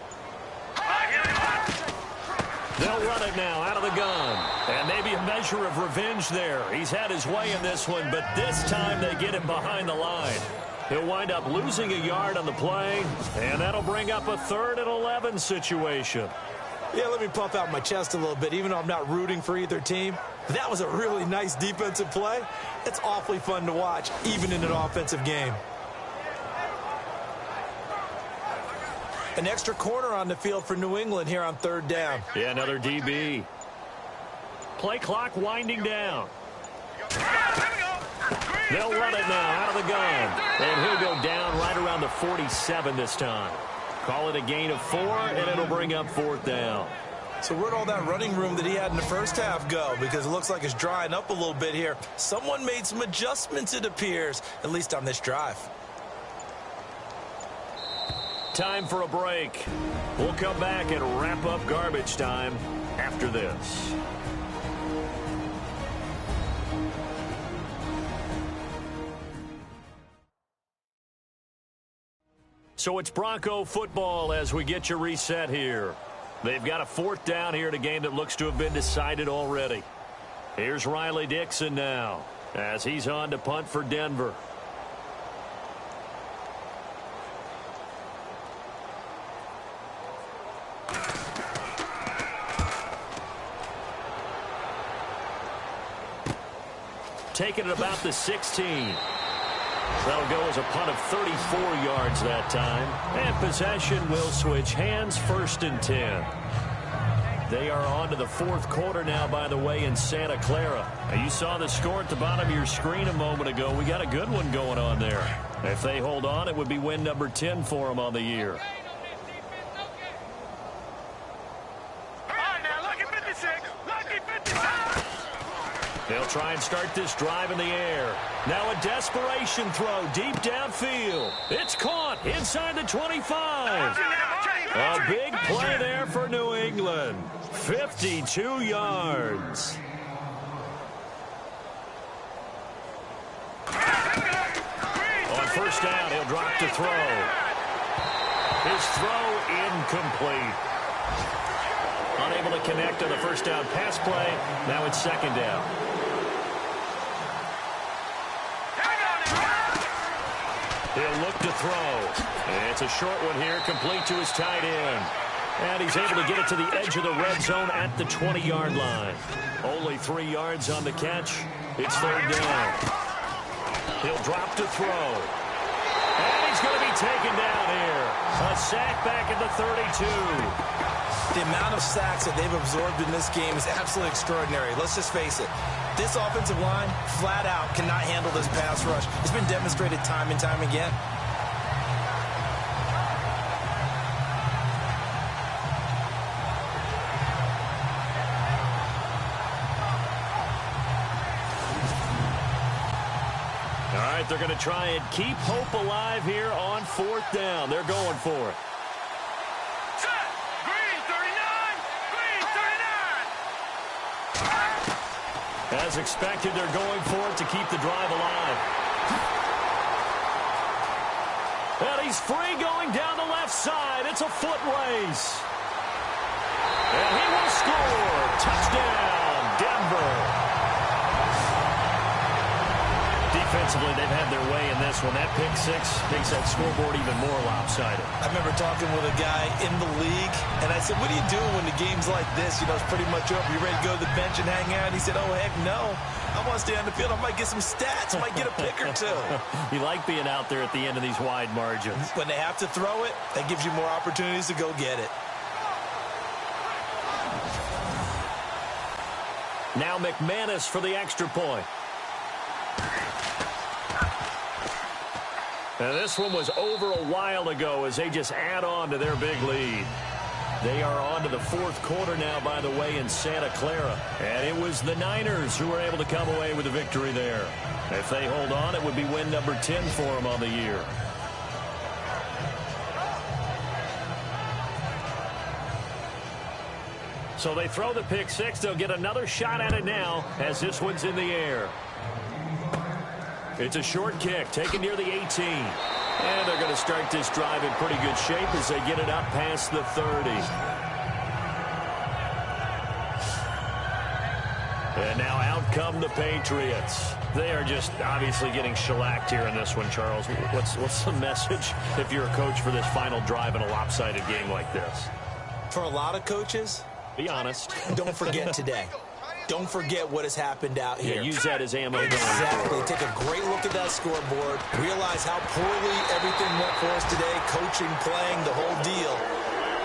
S1: They'll run it now out of the gun. And maybe a measure of revenge there. He's had his way in this one, but this time they get him behind the line. He'll wind up losing a yard on the play, and that'll bring up a 3rd and 11 situation.
S2: Yeah, let me puff out my chest a little bit, even though I'm not rooting for either team. That was a really nice defensive play. It's awfully fun to watch, even in an offensive game. An extra corner on the field for New England here on 3rd down.
S3: Yeah, another DB. Play clock winding down. They'll run it now out of the gun. And he'll go down right around the 47 this time. Call it a gain of 4, and it'll bring up 4th down.
S2: So where'd all that running room that he had in the first half go? Because it looks like it's drying up a little bit here. Someone made some adjustments, it appears, at least on this drive.
S3: Time for a break. We'll come back and wrap up garbage time after this. So it's Bronco football as we get you reset here. They've got a 4th down here in a game that looks to have been decided already. Here's Riley Dixon now as he's on to punt for Denver. Taking it about the 16. That'll go as a punt of 34 yards that time. And possession will switch hands, 1st and 10. They are on to the 4th quarter now, by the way, in Santa Clara. Now, you saw the score at the bottom of your screen a moment ago. We got a good one going on there. If they hold on, it would be win number 10 for them on the year. They'll try and start this drive in the air. Now a desperation throw deep downfield. It's caught inside the 25. A big play there for New England. 52 yards. On 1st down, he'll drop to throw. His throw incomplete. Unable to connect on the 1st down pass play. Now it's 2nd down. He'll look to throw. It's a short one here, complete to his tight end. And he's able to get it to the edge of the red zone at the 20-yard line. Only 3 yards on the catch. It's 3rd down. He'll drop to throw. And he's going to be taken down here. A sack back at the 32.
S2: The amount of sacks that they've absorbed in this game is absolutely extraordinary. Let's just face it. This offensive line, flat out, cannot handle this pass rush. It's been demonstrated time and time again.
S3: All right, they're going to try and keep hope alive here on 4th down. They're going for it. As expected, they're going for it to keep the drive alive. And he's free going down the left side. It's a foot race. And he will score. Touchdown, Denver. Defensively, they've had their way in this one. That pick 6 makes that scoreboard even more lopsided.
S2: I remember talking with a guy in the league, and I said, what are you doing when the game's like this? You know, it's pretty much over. You ready to go to the bench and hang out? He said, oh, heck no. I want to stay on the field. I might get some stats. I might get a pick or 2.
S3: You like being out there at the end of these wide margins.
S2: When they have to throw it, that gives you more opportunities to go get it.
S3: Now McManus for the extra point. Now this one was over a while ago as they just add on to their big lead. They are on to the 4th quarter now, by the way, in Santa Clara. And it was the Niners who were able to come away with a victory there. If they hold on, it would be win number 10 for them on the year. So they throw the pick 6. They'll get another shot at it now as this one's in the air. It's a short kick taken near the 18. And they're going to start this drive in pretty good shape as they get it up past the 30. And now out come the Patriots. They are just obviously getting shellacked here in this one, Charles. What's the message if you're a coach for this final drive in a lopsided game like this?
S2: For a lot of coaches,
S1: be honest.
S2: don't forget today. Don't forget what has happened out here.
S1: Yeah, use that as ammo.
S2: Exactly. Take a great look at that scoreboard. Realize how poorly everything went for us today. Coaching, playing, the whole deal.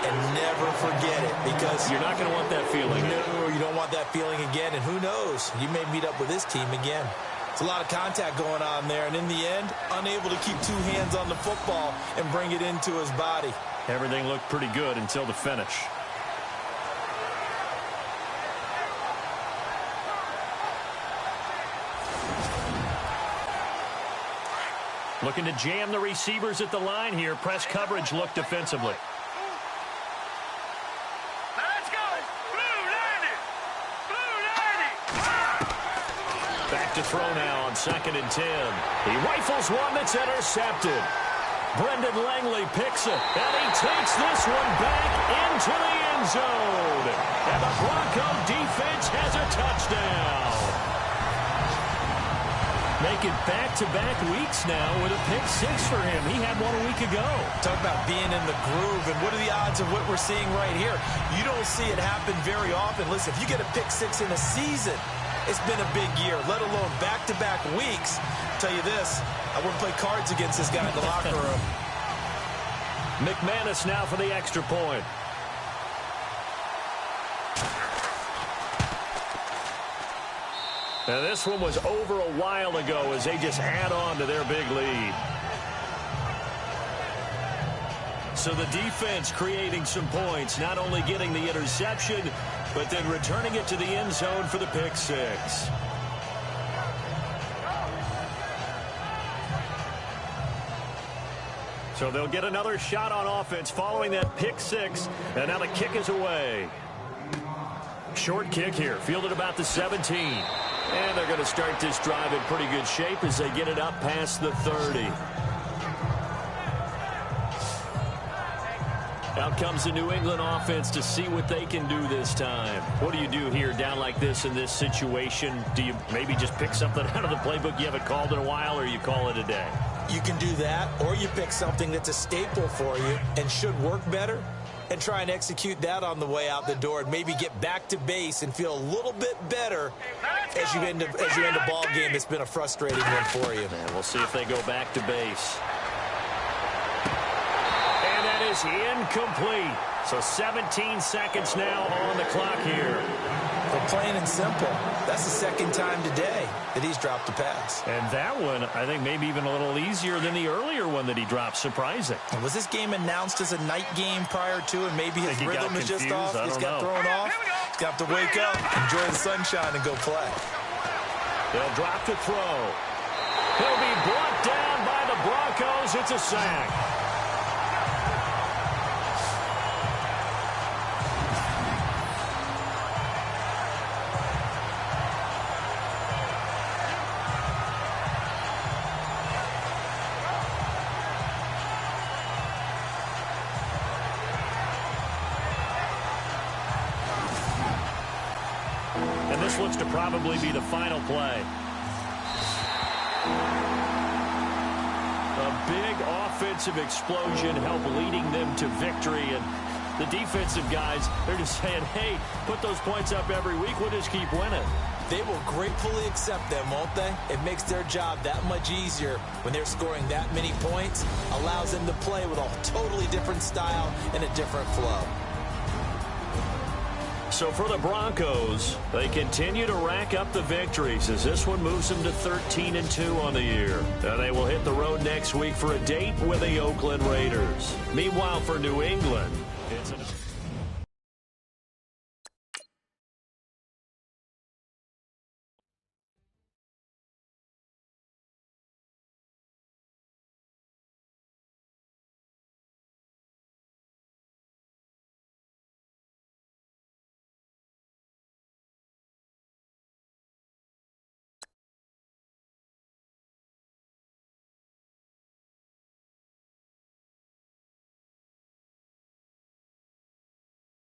S2: And never forget it, because
S1: you're not going to want that feeling.
S2: No, you don't want that feeling again. And who knows? You may meet up with this team again. It's a lot of contact going on there. And in the end, unable to keep two hands on the football and bring it into his body.
S1: Everything looked pretty good until the finish. Looking to jam the receivers at the line here. Press coverage look defensively.
S4: Let's go! Blue 90! Blue 90!
S1: Back to throw now on 2nd and 10. He rifles one that's intercepted. Brendan Langley picks it, and he takes this one back into the end zone. And the Bronco defense has a touchdown. Making back-to-back weeks now with a pick 6 for him. He had one a week ago.
S2: Talk about being in the groove, and what are the odds of what we're seeing right here? You don't see it happen very often. Listen, if you get a pick 6 in a season, it's been a big year, let alone back-to-back weeks. I'll tell you this, I wouldn't play cards against this guy in the locker room.
S1: McManus now for the extra point. Now this one was over a while ago as they just add on to their big lead. So the defense creating some points, not only getting the interception, but then returning it to the end zone for the pick 6. So they'll get another shot on offense following that pick 6, and now the kick is away. Short kick here, fielded about the 17. And they're going to start this drive in pretty good shape as they get it up past the 30. Out comes the New England offense to see what they can do this time. What do you do here down like this in this situation? Do you maybe just pick something out of the playbook you haven't called in a while, or you call it a day?
S2: You can do that, or you pick something that's a staple for you and should work better, and try and execute that on the way out the door and maybe get back to base and feel a little bit better as you end a ball game that's been a frustrating one for you.
S1: And we'll see if they go back to base. And that is incomplete. So 17 seconds now on the clock here.
S2: But plain and simple, that's the second time today that he's dropped a pass.
S1: And that one, I think, maybe even a little easier than the earlier one that he dropped. Surprising.
S2: And was this game announced as a night game prior to, and maybe his rhythm is just off? He's got thrown off. He's got to wake up, enjoy the sunshine, and go play.
S1: They'll drop to throw. He'll be brought down by the Broncos. It's a sack. This looks to probably be the final play. A big offensive explosion helped leading them to victory. And the defensive guys, they're just saying, hey, put those points up every week. We'll just keep winning.
S2: They will gratefully accept them, won't they? It makes their job that much easier when they're scoring that many points. Allows them to play with a totally different style and a different flow.
S1: So for the Broncos, they continue to rack up the victories as this one moves them to 13-2 on the year. And they will hit the road next week for a date with the Oakland Raiders. Meanwhile, for New England, it's